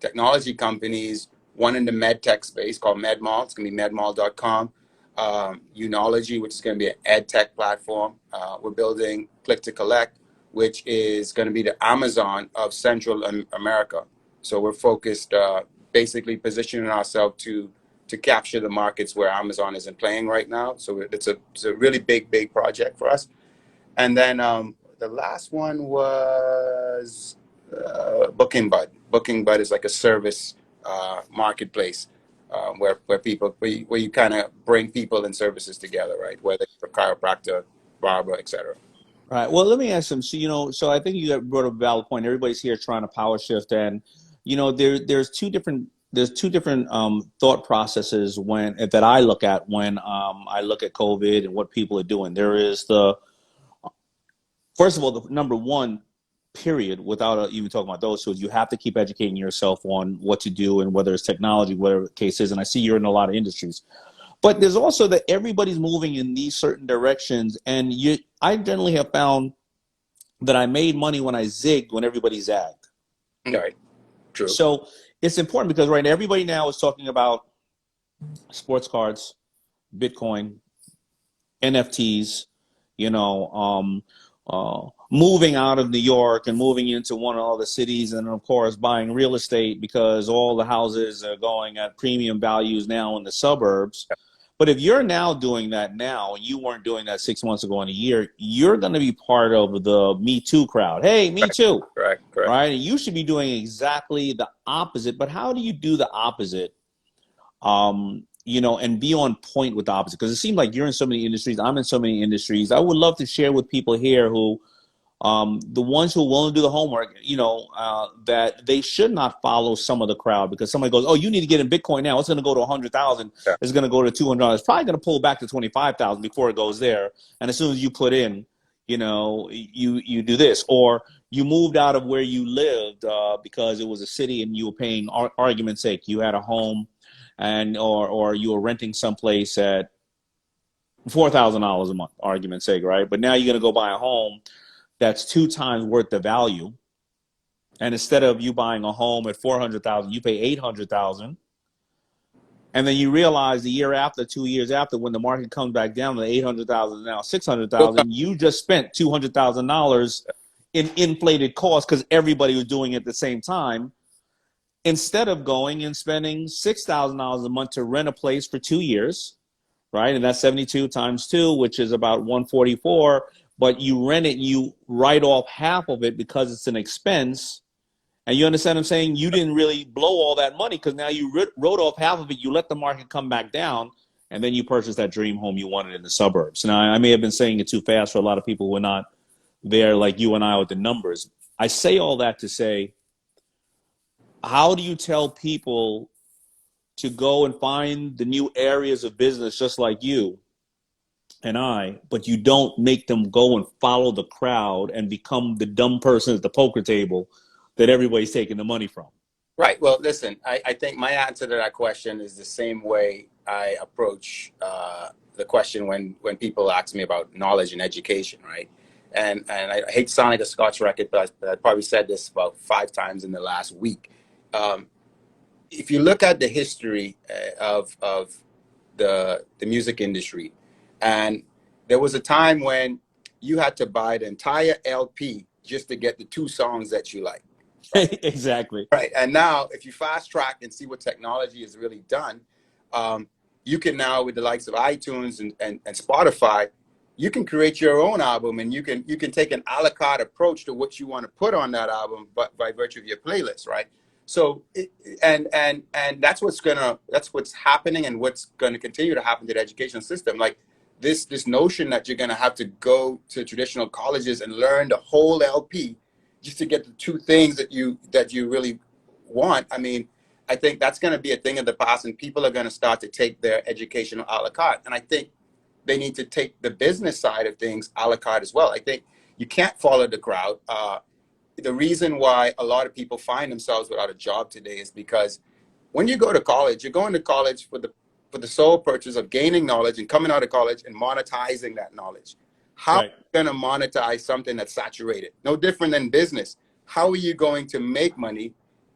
[SPEAKER 4] technology companies. One in the med tech space called MedMall. It's gonna be medmall.com. Unology, which is going to be an ed tech platform. We're building Click to Collect, which is going to be the Amazon of Central America. So we're focused basically positioning ourselves to capture the markets where Amazon isn't playing right now. So it's a really big project for us. And then the last one was Booking Bud. Booking Bud is like a service marketplace where you kind of bring people and services together, right? Whether you're a chiropractor, barber, etc.
[SPEAKER 1] Right. Well, let me ask them. So, so I think you brought up a valid point. Everybody's here trying to power shift, and there's two different thought processes that I look at when I look at COVID and what people are doing. There is first of all, the number one period, without even talking about those tools, you have to keep educating yourself on what to do and whether it's technology, whatever the case is. And I see you're in a lot of industries. But there's also that everybody's moving in these certain directions. And I generally have found that I made money when I zigged when everybody zagged.
[SPEAKER 4] Right. True.
[SPEAKER 1] So it's important because right now, everybody now is talking about sports cards, Bitcoin, NFTs, moving out of New York and moving into one of all the cities, and of course buying real estate because all the houses are going at premium values now in the suburbs. But if you're now doing that now, and you weren't doing that 6 months ago in a year, you're going to be part of the Me Too crowd. Hey, Me Too.
[SPEAKER 4] Correct.
[SPEAKER 1] Right? And you should be doing exactly the opposite. But how do you do the opposite? And be on point with the opposite? Because it seems like you're in so many industries. I'm in so many industries. I would love to share with people here who, the ones who are willing to do the homework, that they should not follow some of the crowd because somebody goes, oh, you need to get in Bitcoin now. It's going to go to 100,000.
[SPEAKER 4] Yeah.
[SPEAKER 1] It's going to go to 200. It's probably going to pull back to 25,000 before it goes there. And as soon as you put in, you do this, or you moved out of where you lived because it was a city and you were paying, argument's sake, you had a home or you were renting someplace at $4,000 a month, argument's sake, right? But now you're going to go buy a home that's 2 times worth the value, and instead of you buying a home at $400,000, you pay $800,000, and then you realize the year after, 2 years after, when the market comes back down to $800,000 now $600,000, you just spent $200,000 in inflated costs because everybody was doing it at the same time. Instead of going and spending $6,000 a month to rent a place for 2 years, right? And that's 72 times 2, which is about 144. But you rent it, you write off half of it because it's an expense. And you understand what I'm saying? You didn't really blow all that money because now you wrote off half of it. You let the market come back down, and then you purchase that dream home you wanted in the suburbs. Now, I may have been saying it too fast for a lot of people who are not there like you and I with the numbers. I say all that to say, how do you tell people to go and find the new areas of business just like you and I, but you don't make them go and follow the crowd and become the dumb person at the poker table that everybody's taking the money from?
[SPEAKER 4] Right. Well, listen, I think my answer to that question is the same way I approach the question when people ask me about knowledge and education, right? And I hate to sound like a Scotch record, but I probably said this about 5 times in the last week. If you look at the history of the music industry, and there was a time when you had to buy the entire LP just to get the 2 songs that you like. Right?
[SPEAKER 1] Exactly.
[SPEAKER 4] Right. And now if you fast track and see what technology has really done, you can now, with the likes of iTunes and Spotify, you can create your own album, and you can take an a la carte approach to what you want to put on that album, but by virtue of your playlist, right? So, and that's what's happening, and what's going to continue to happen to the education system. Like this notion that you're going to have to go to traditional colleges and learn the whole LP just to get the 2 things that you really want. I mean, I think that's going to be a thing of the past, and people are going to start to take their education a la carte. And I think they need to take the business side of things a la carte as well. I think you can't follow the crowd. The reason why a lot of people find themselves without a job today is because when you go to college, you're going to college for the sole purpose of gaining knowledge and coming out of college and monetizing that knowledge. How are you going to monetize something that's saturated? No different than business. How are you going to make money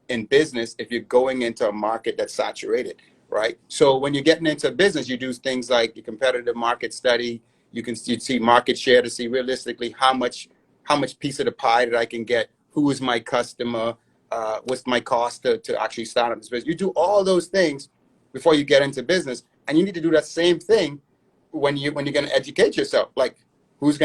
[SPEAKER 4] in business if you're going into a market that's saturated, right? So when you're getting into business, you do things like your competitive market study. You'd see market share to see realistically how much piece of the pie that I can get, who is my customer, what's my cost to actually start up this business. You do all those things before you get into business, and you need to do that same thing when you're going to educate yourself. Like, who's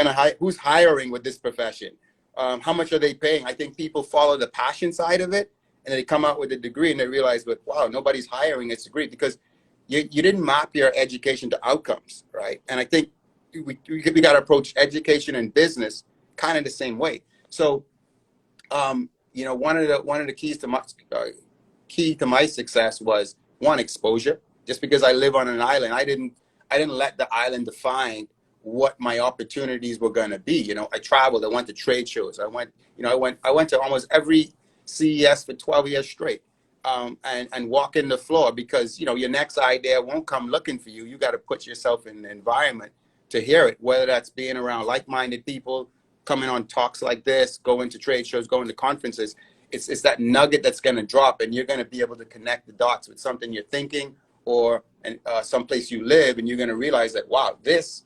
[SPEAKER 4] hiring with this profession? How much are they paying? I think people follow the passion side of it, and they come out with a degree and they realize, but wow, nobody's hiring this degree because you didn't map your education to outcomes, right? And I think we got to approach education and business kind of the same way. So, one of the keys to my success was, one, exposure. Just because I live on an island, I didn't let the island define what my opportunities were going to be. I traveled. I went to trade shows. I went to almost every CES for 12 years straight, and walking the floor, because your next idea won't come looking for you. You got to put yourself in the environment to hear it, whether that's being around like-minded people, coming on talks like this, going to trade shows, going to conferences. It's that nugget that's going to drop, and you're going to be able to connect the dots with something you're thinking, or someplace you live, and you're going to realize that, wow, this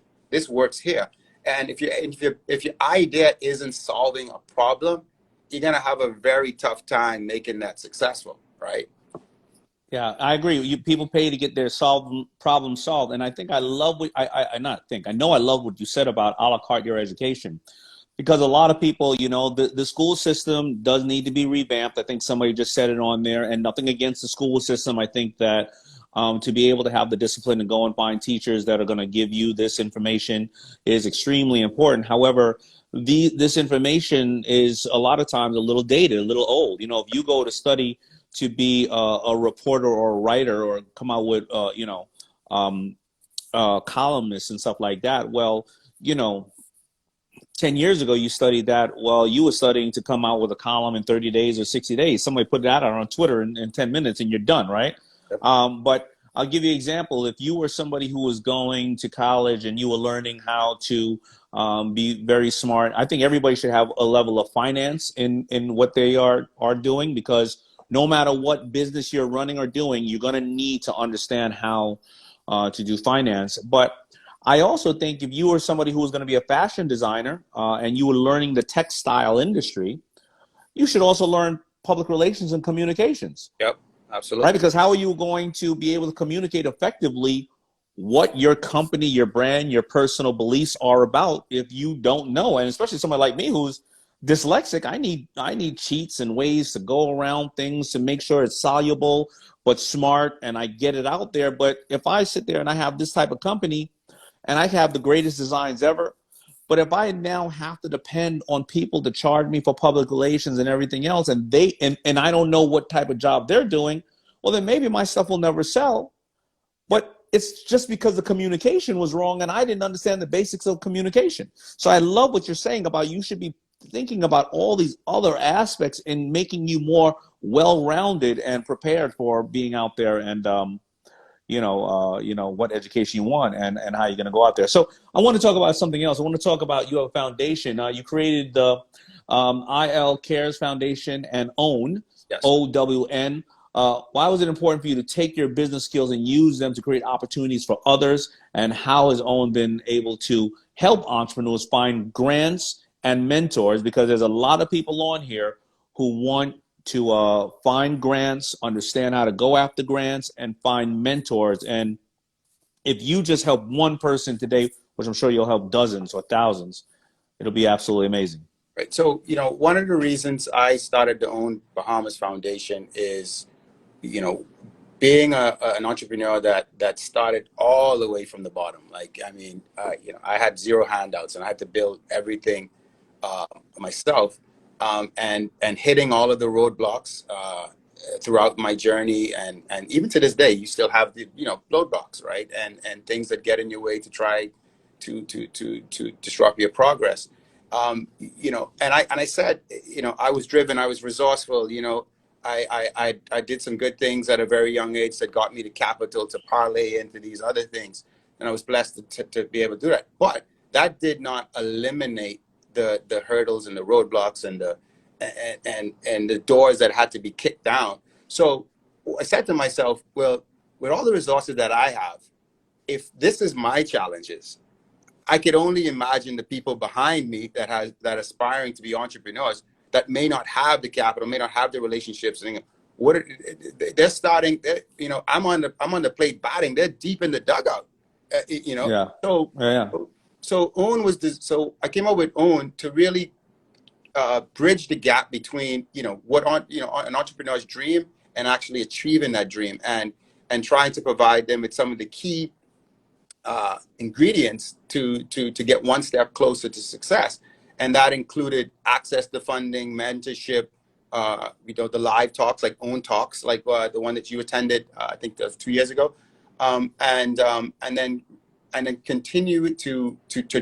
[SPEAKER 4] works here. And if your idea isn't solving a problem, you're going to have a very tough time making that successful, right?
[SPEAKER 1] Yeah, I agree. People pay to get their problem solved, and I think I love what I know I love what you said about a la carte your education, because a lot of people, the school system does need to be revamped. I think somebody just said it on there, and nothing against the school system. I think that to be able to have the discipline to go and find teachers that are going to give you this information is extremely important. However, this information is a lot of times a little dated, a little old. If you go to study to be a reporter or a writer, or come out with, columnists and stuff like that, well, 10 years ago, you studied that. Well, you were studying to come out with a column in 30 days or 60 days. Somebody put that out on Twitter in 10 minutes and you're done, right?
[SPEAKER 4] Yep.
[SPEAKER 1] But I'll give you an example. If you were somebody who was going to college and you were learning how to be very smart, I think everybody should have a level of finance in what they are doing, because no matter what business you're running or doing, you're going to need to understand how to do finance. But I also think if you were somebody who was going to be a fashion designer and you were learning the textile industry, you should also learn public relations and communications.
[SPEAKER 4] Yep, absolutely.
[SPEAKER 1] Right? Because how are you going to be able to communicate effectively what your company, your brand, your personal beliefs are about if you don't know? And especially somebody like me who's dyslexic, I need cheats and ways to go around things to make sure it's soluble but smart and I get it out there. But if I sit there and I have this type of company and I have the greatest designs ever, but if I now have to depend on people to charge me for public relations and everything else, and and I don't know what type of job they're doing, well, then maybe my stuff will never sell. But it's just because the communication was wrong and I didn't understand the basics of communication. So I love what you're saying about you should be thinking about all these other aspects in making you more well-rounded and prepared for being out there and what education you want and how you're going to go out there. So I want to talk about something else. I want to talk about you have a foundation. You created the IL Cares Foundation and OWN,
[SPEAKER 4] Yes.
[SPEAKER 1] OWN. Why was it important for you to take your business skills and use them to create opportunities for others? And how has OWN been able to help entrepreneurs find grants and mentors? Because there's a lot of people on here who want to find grants, understand how to go after grants, and find mentors. And if you just help one person today, which I'm sure you'll help dozens or thousands, it'll be absolutely amazing.
[SPEAKER 4] Right. So, one of the reasons I started the OWN Bahamas Foundation is, being an entrepreneur that started all the way from the bottom. Like, I had zero handouts and I had to build everything myself. And hitting all of the roadblocks throughout my journey, and even to this day, you still have the roadblocks, right? And things that get in your way to try to disrupt your progress. And I said, I was driven, I was resourceful. I did some good things at a very young age that got me the capital to parlay into these other things, and I was blessed to be able to do that. But that did not eliminate the hurdles and the roadblocks and the doors that had to be kicked down. So I said to myself, well, with all the resources that I have, if this is my challenges, I could only imagine the people behind me that are aspiring to be entrepreneurs that may not have the capital, may not have the relationships, and they're starting. I'm on the plate batting. They're deep in the dugout.
[SPEAKER 1] Yeah.
[SPEAKER 4] So
[SPEAKER 1] Yeah.
[SPEAKER 4] so OWN was this. So I came up with OWN to really bridge the gap between what an entrepreneur's dream and actually achieving that dream, and trying to provide them with some of the key ingredients to get one step closer to success. And that included access to funding, mentorship, the live talks, like OWN talks, like the one that you attended, I think that was 2 years ago, and then continue to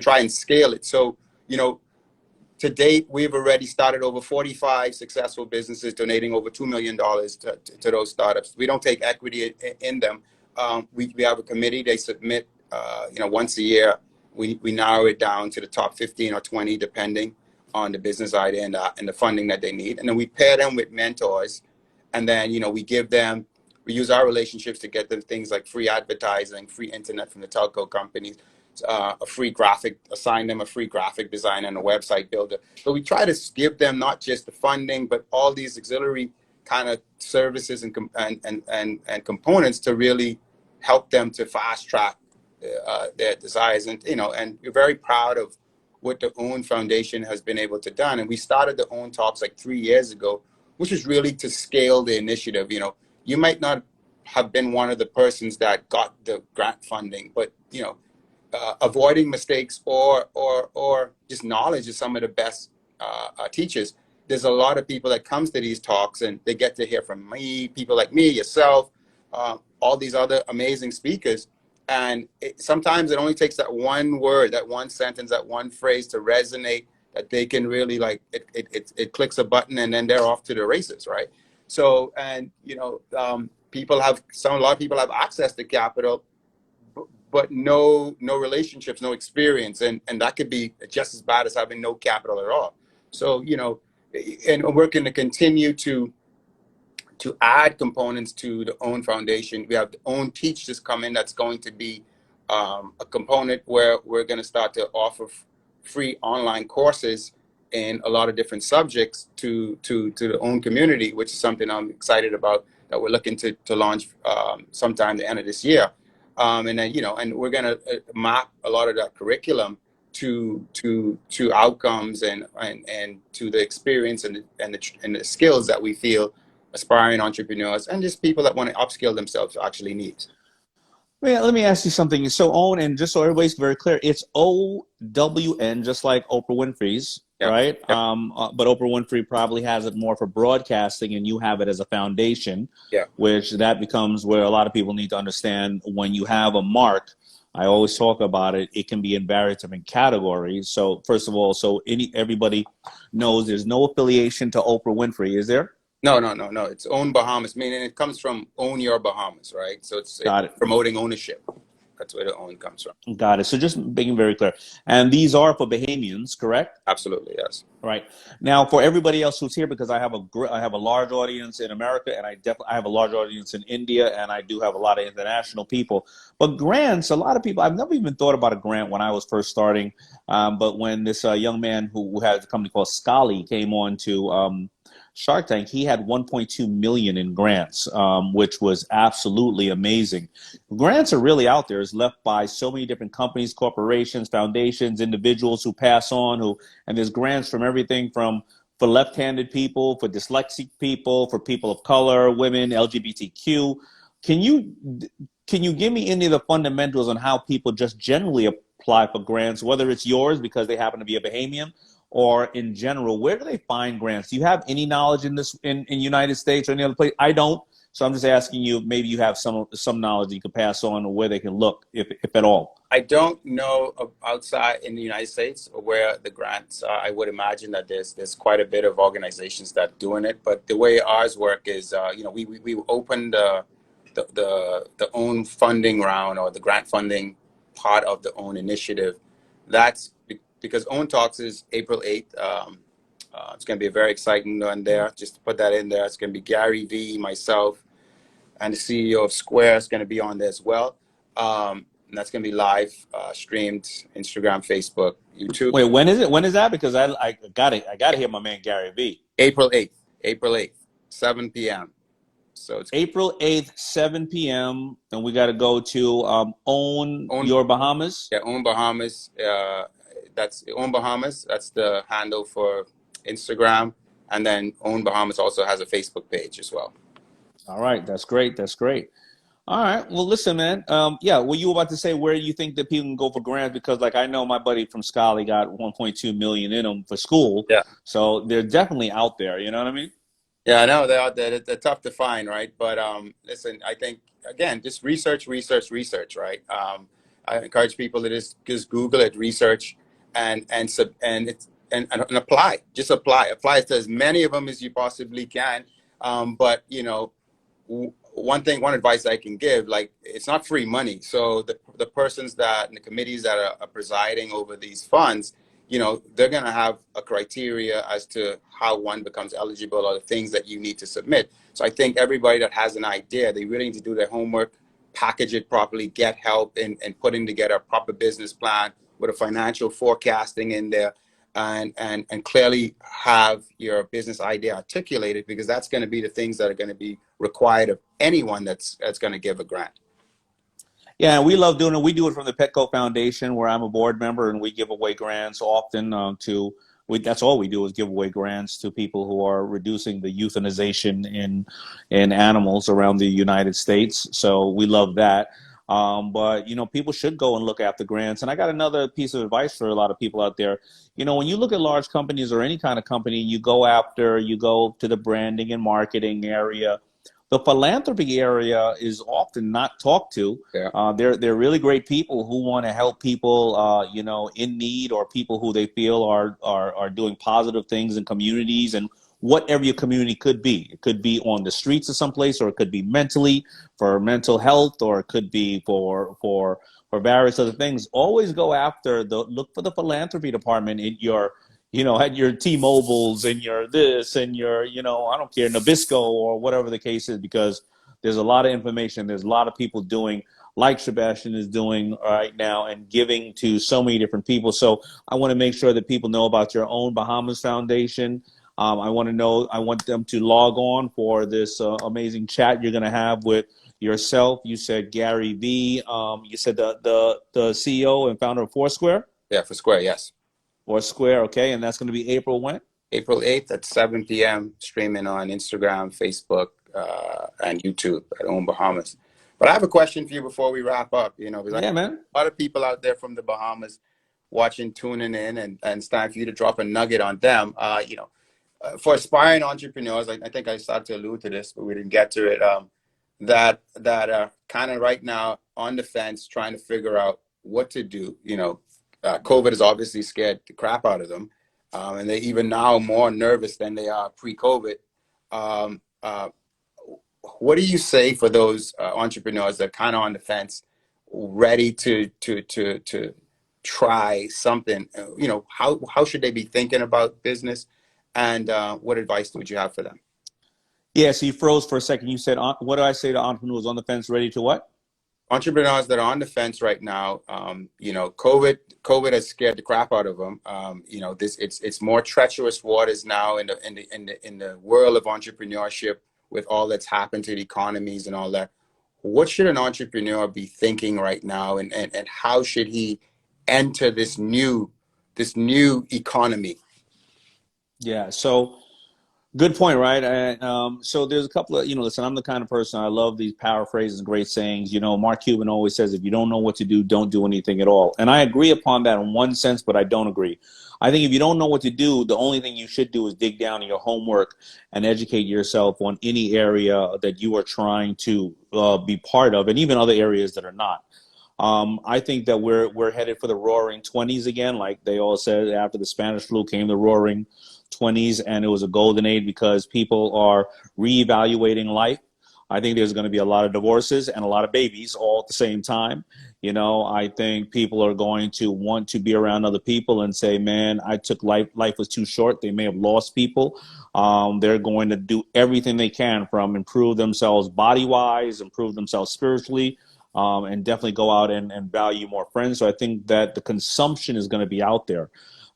[SPEAKER 4] try and scale it. So to date, we've already started over 45 successful businesses, donating over $2 million to those startups. We don't take equity in them. We have a committee. They submit, once a year. We narrow it down to the top 15 or 20, depending on the business idea and the funding that they need. And then we pair them with mentors. And then, we use our relationships to get them things like free advertising, free internet from the telco companies, assign them a free graphic designer and a website builder. So we try to give them not just the funding, but all these auxiliary kind of services and components to really help them to fast track their desires. And we're very proud of what the OWN Foundation has been able to done. And we started the OWN Talks like 3 years ago, which is really to scale the initiative. You might not have been one of the persons that got the grant funding, but avoiding mistakes or just knowledge of some of the best teachers. There's a lot of people that comes to these talks, and they get to hear from me, people like me, yourself, all these other amazing speakers. And sometimes it only takes that one word, that one sentence, that one phrase to resonate, that they can really it clicks a button, and then they're off to the races, right? So, and a lot of people have access to capital, but no relationships, no experience, and that could be just as bad as having no capital at all. So and we're going to continue to add components to the OWN Foundation. We have the OWN Teach just come in. That's going to be a component where we're going to start to offer free online courses in a lot of different subjects to the OWN community, which is something I'm excited about, that we're looking to launch sometime the end of this year. And then, and we're going to map a lot of that curriculum to outcomes and to the experience and the skills that we feel aspiring entrepreneurs and just people that want to upskill themselves actually need.
[SPEAKER 1] Let me ask you something. So OWN, and just so everybody's very clear, it's OWN, just like Oprah Winfrey's, right?
[SPEAKER 4] Yep.
[SPEAKER 1] But Oprah Winfrey probably has it more for broadcasting, and you have it as a foundation, which that becomes where a lot of people need to understand when you have a mark. I always talk about it. It can be in various different categories. So first of all, everybody knows there's no affiliation to Oprah Winfrey, is there?
[SPEAKER 4] No. It's OWN Bahamas, meaning it comes from Own Your Bahamas, right? So it's promoting ownership. That's where the OWN comes from.
[SPEAKER 1] Got it. So just making very clear. And these are for Bahamians, correct?
[SPEAKER 4] Absolutely, yes.
[SPEAKER 1] Right. Now, for everybody else who's here, because I have a large audience in America, and I have a large audience in India, and I do have a lot of international people. But grants, a lot of people, I've never even thought about a grant when I was first starting. But when this young man who has a company called Scali came on to Shark Tank, he had 1.2 million in grants, which was absolutely amazing. Grants are really out there. It's left by so many different companies, corporations, foundations, individuals who pass on, and there's grants from everything from for left-handed people, for dyslexic people, for people of color, women, LGBTQ. Can you give me any of the fundamentals on how people just generally apply for grants, whether it's yours because they happen to be a Bahamian, or in general, where do they find grants? Do you have any knowledge in this in United States or any other place? I don't. So I'm just asking you, maybe you have some knowledge you could pass on, or where they can look, if at all.
[SPEAKER 4] I don't know of outside in the United States where the grants are. I would imagine that there's quite a bit of organizations that are doing it. But the way ours work is, we opened the OWN funding round, or the grant funding part of the OWN initiative. That's because OWN Talks is April 8th. It's going to be a very exciting one there. Just to put that in there, it's going to be Gary V, myself, and the CEO of Square is going to be on there as well. and that's going to be live streamed Instagram, Facebook, YouTube.
[SPEAKER 1] Wait, when is it? When is that? Because I gotta hear my man Gary V.
[SPEAKER 4] April 8th, 7 p.m. So it's
[SPEAKER 1] April 8th, 7 p.m. And we got to go to Own Your Bahamas.
[SPEAKER 4] Yeah, Own Bahamas. That's Own Bahamas. That's the handle for Instagram. And then Own Bahamas also has a Facebook page as well.
[SPEAKER 1] All right. That's great. That's great. All right. Well, listen, man. Yeah, were you about to say where you think that people can go for grants? Because, like, I know my buddy from Scali got 1.2 million in them for school.
[SPEAKER 4] Yeah.
[SPEAKER 1] So they're definitely out there. You know what I mean?
[SPEAKER 4] Yeah, I know they're out there. They're tough to find, right? But listen, I think again, just research, right? I encourage people to just Google it, research, and apply. Just apply to as many of them as you possibly can. But you know, one advice I can give, like, it's not free money. So the persons that and the committees that are presiding over these funds, you know, they're going to have a criteria as to how one becomes eligible or the things that you need to submit. So I think everybody that has an idea, they really need to do their homework, package it properly, get help in putting together a proper business plan with a financial forecasting in there, and clearly have your business idea articulated, because that's going to be the things that are going to be required of anyone that's going to give a grant.
[SPEAKER 1] Yeah, we love doing it. We do it from the Petco Foundation, where I'm a board member, and we give away grants often that's all we do is give away grants to people who are reducing the euthanization in animals around the United States. So we love that. But, you know, people should go and look after grants. And I got another piece of advice for a lot of people out there. You know, when you look at large companies or any kind of company, you go to the branding and marketing area. The philanthropy area is often not talked to.
[SPEAKER 4] Yeah.
[SPEAKER 1] They're really great people who want to help people, you know, in need, or people who they feel are doing positive things in communities, and whatever your community could be. It could be on the streets of someplace, or it could be mentally for mental health, or it could be for various other things. Always look for the philanthropy department in your, you know, at your T-Mobiles and your this and your, you know, I don't care, Nabisco or whatever the case is, because there's a lot of information. There's a lot of people doing like Sebastian is doing right now and giving to so many different people. So I want to make sure that people know about your Own Bahamas Foundation. I want them to log on for this amazing chat you're going to have with yourself. You said Gary V. You said the CEO and founder of Foursquare?
[SPEAKER 4] Yeah, for Square, yes.
[SPEAKER 1] Foursquare, okay. And that's going to be April when?
[SPEAKER 4] April 8th at 7 p.m. streaming on Instagram, Facebook, and YouTube at Own Bahamas. But I have a question for you before we wrap up. You know, because
[SPEAKER 1] man.
[SPEAKER 4] A lot of people out there from the Bahamas watching, tuning in, and it's time for you to drop a nugget on them. You know, for aspiring entrepreneurs, I think I started to allude to this, but we didn't get to it. That are kind of right now on the fence, trying to figure out what to do. You know, COVID has obviously scared the crap out of them, and they're even now more nervous than they are pre-COVID. What do you say for those entrepreneurs that are kind of on the fence, ready to try something? You know, how should they be thinking about business, and what advice would you have for them?
[SPEAKER 1] Yeah, so you froze for a second. You said, what do I say to entrepreneurs on the fence, ready to what?
[SPEAKER 4] Entrepreneurs that are on the fence right now. You know, COVID has scared the crap out of them. You know, it's more treacherous waters now in the world of entrepreneurship, with all that's happened to the economies and all that. What should an entrepreneur be thinking right now, and how should he enter this new economy?
[SPEAKER 1] Yeah, so good point, right? So there's a couple of, you know, listen, I'm the kind of person, I love these paraphrases, great sayings. You know, Mark Cuban always says, if you don't know what to do, don't do anything at all. And I agree upon that in one sense, but I don't agree. I think if you don't know what to do, the only thing you should do is dig down in your homework and educate yourself on any area that you are trying to be part of, and even other areas that are not. I think that we're headed for the roaring 20s again. Like they all said, after the Spanish flu came the roaring 20s, and it was a golden age because people are reevaluating life. I think there's going to be a lot of divorces and a lot of babies all at the same time. You know, I think people are going to want to be around other people and say, man, I took life was too short. They may have lost people. They're going to do everything they can from improve themselves body-wise, improve themselves spiritually, and definitely go out and value more friends. So I think that the consumption is going to be out there.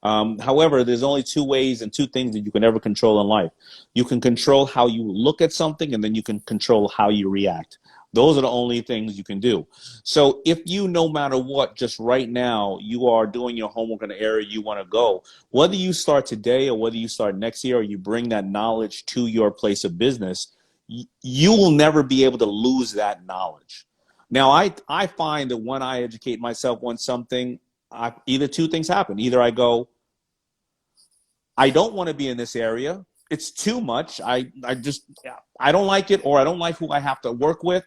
[SPEAKER 1] However, there's only two ways and two things that you can ever control in life. You can control how you look at something, and then you can control how you react. Those are the only things you can do. So if you, no matter what, just right now, you are doing your homework in the area you want to go, whether you start today or whether you start next year, or you bring that knowledge to your place of business, you will never be able to lose that knowledge. Now, I find that when I educate myself on something, either two things happen. Either I go, I don't want to be in this area. It's too much. I don't like it, or I don't like who I have to work with.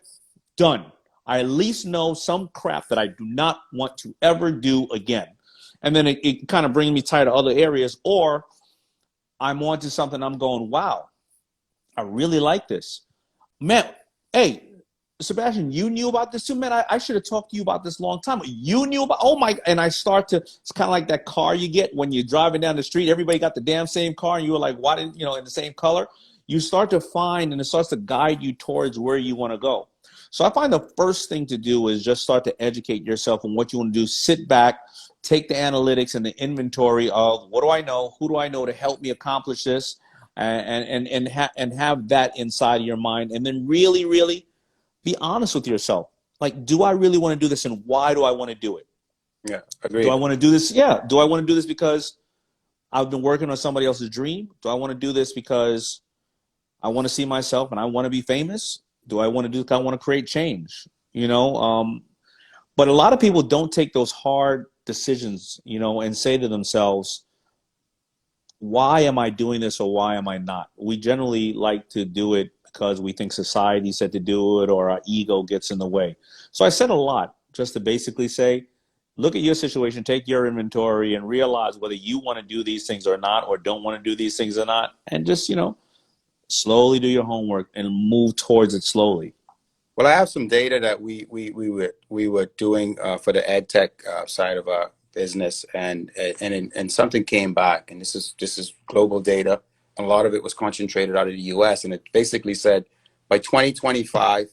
[SPEAKER 1] Done. I at least know some crap that I do not want to ever do again. And then it kind of brings me tired of other areas, or I'm on to something I'm going, wow, I really like this. Man, hey, Sebastian, you knew about this too, man. I should have talked to you about this a long time. You knew about, oh my, and I start to, it's kind of like that car you get when you're driving down the street, everybody got the damn same car, and you were like, why didn't, in the same color? You start to find, and it starts to guide you towards where you want to go. So I find the first thing to do is just start to educate yourself on what you want to do. Sit back, take the analytics and the inventory of what do I know, who do I know to help me accomplish this, and have that inside of your mind, and then really, really be honest with yourself. Like, do I really want to do this, and why do I want to do it?
[SPEAKER 4] Yeah, agreed.
[SPEAKER 1] Do I want to do this? Yeah. Do I want to do this because I've been working on somebody else's dream? Do I want to do this because I want to see myself and I want to be famous? Do I want to do this because I want to create change? But a lot of people don't take those hard decisions, and say to themselves, why am I doing this, or why am I not? We generally like to do it because we think society said to do it, or our ego gets in the way. So I said a lot just to basically say, look at your situation, take your inventory, and realize whether you want to do these things or not, or don't want to do these things or not, and just, slowly do your homework and move towards it slowly.
[SPEAKER 4] Well, I have some data that we were doing for the ed tech side of our business, and something came back, and this is global data. A lot of it was concentrated out of the U.S., and it basically said by 2025,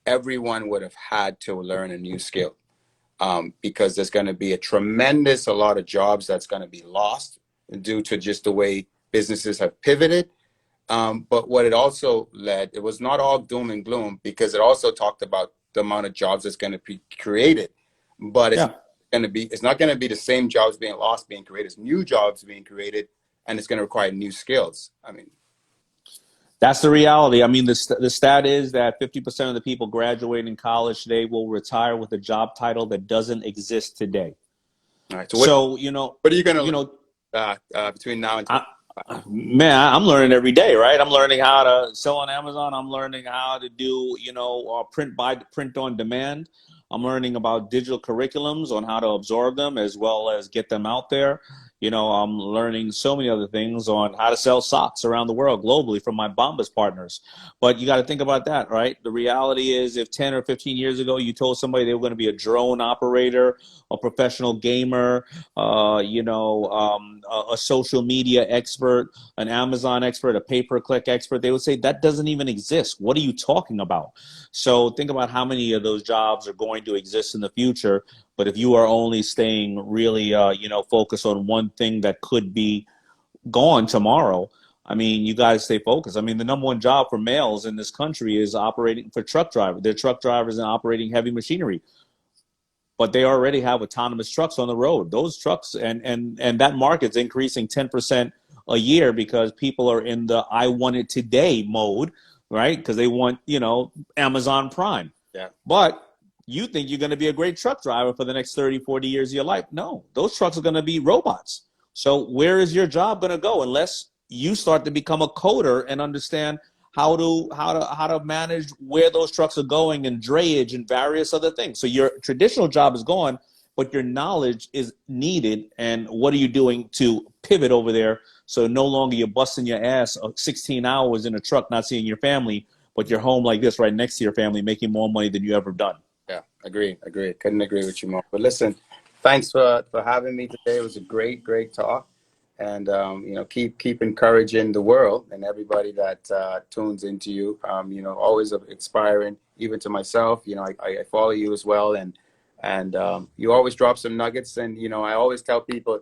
[SPEAKER 4] everyone would have had to learn a new skill, because there's going to be a lot of jobs that's going to be lost due to just the way businesses have pivoted. But what it also it was not all doom and gloom, because it also talked about the amount of jobs that's going to be created. But it's not going to be the same jobs being lost, being created. It's new jobs being created, and it's going to require new skills. I mean,
[SPEAKER 1] that's the reality. I mean, the stat is that 50% of the people graduating college today will retire with a job title that doesn't exist today.
[SPEAKER 4] All right.
[SPEAKER 1] So,
[SPEAKER 4] what are you going to between now and
[SPEAKER 1] man, I'm learning every day, right? I'm learning how to sell on Amazon. I'm learning how to do, print on demand. I'm learning about digital curriculums, on how to absorb them as well as get them out there. I'm learning so many other things on how to sell socks around the world globally from my Bahamas partners. But you got to think about that, right? The reality is, if 10 or 15 years ago you told somebody they were going to be a drone operator, a professional gamer, a social media expert, an Amazon expert, a pay-per-click expert, they would say that doesn't even exist. What are you talking about? So think about how many of those jobs are going to exist in the future. But if you are only staying really, focused on one thing that could be gone tomorrow, I mean, you got to stay focused. I mean, the number one job for males in this country is operating for truck drivers. They're truck drivers and operating heavy machinery. But they already have autonomous trucks on the road. Those trucks and that market's increasing 10% a year because people are in the I want it today mode, right? Because they want, Amazon Prime.
[SPEAKER 4] Yeah.
[SPEAKER 1] But you think you're going to be a great truck driver for the next 30, 40 years of your life. No, those trucks are going to be robots. So where is your job going to go unless you start to become a coder and understand how to manage where those trucks are going and drayage and various other things. So your traditional job is gone, but your knowledge is needed. And what are you doing to pivot over there? So no longer you're busting your ass 16 hours in a truck, not seeing your family, but you're home like this right next to your family, making more money than you ever done.
[SPEAKER 4] Yeah, agree. Couldn't agree with you more. But listen, thanks for having me today. It was a great talk. and you know, keep encouraging the world and everybody that tunes into you. You know, always inspiring, even to myself. You know, I follow you as well, and you always drop some nuggets. And you know, I always tell people,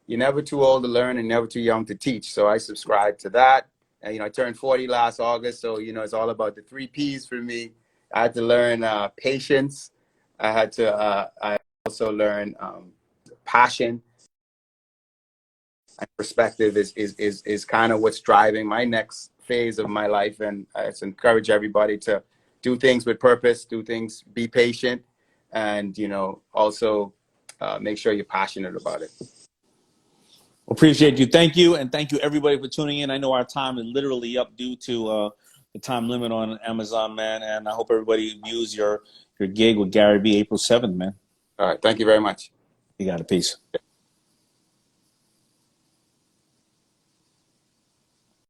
[SPEAKER 4] you're never too old to learn and never too young to teach. So I subscribe to that. And you know, I turned 40 last August, so you know, it's all about the 3 P's for me. I had to learn patience. I also learn passion. And perspective is kind of what's driving my next phase of my life. And I just encourage everybody to do things with purpose, do things, be patient, and you know, also make sure you're passionate about it.
[SPEAKER 1] Appreciate you. Thank you. And thank you everybody for tuning in. I know our time is literally up due to the time limit on Amazon, man. And I hope everybody views your gig with Gary B April 7th, man.
[SPEAKER 4] All right. Thank you very much.
[SPEAKER 1] You got a piece.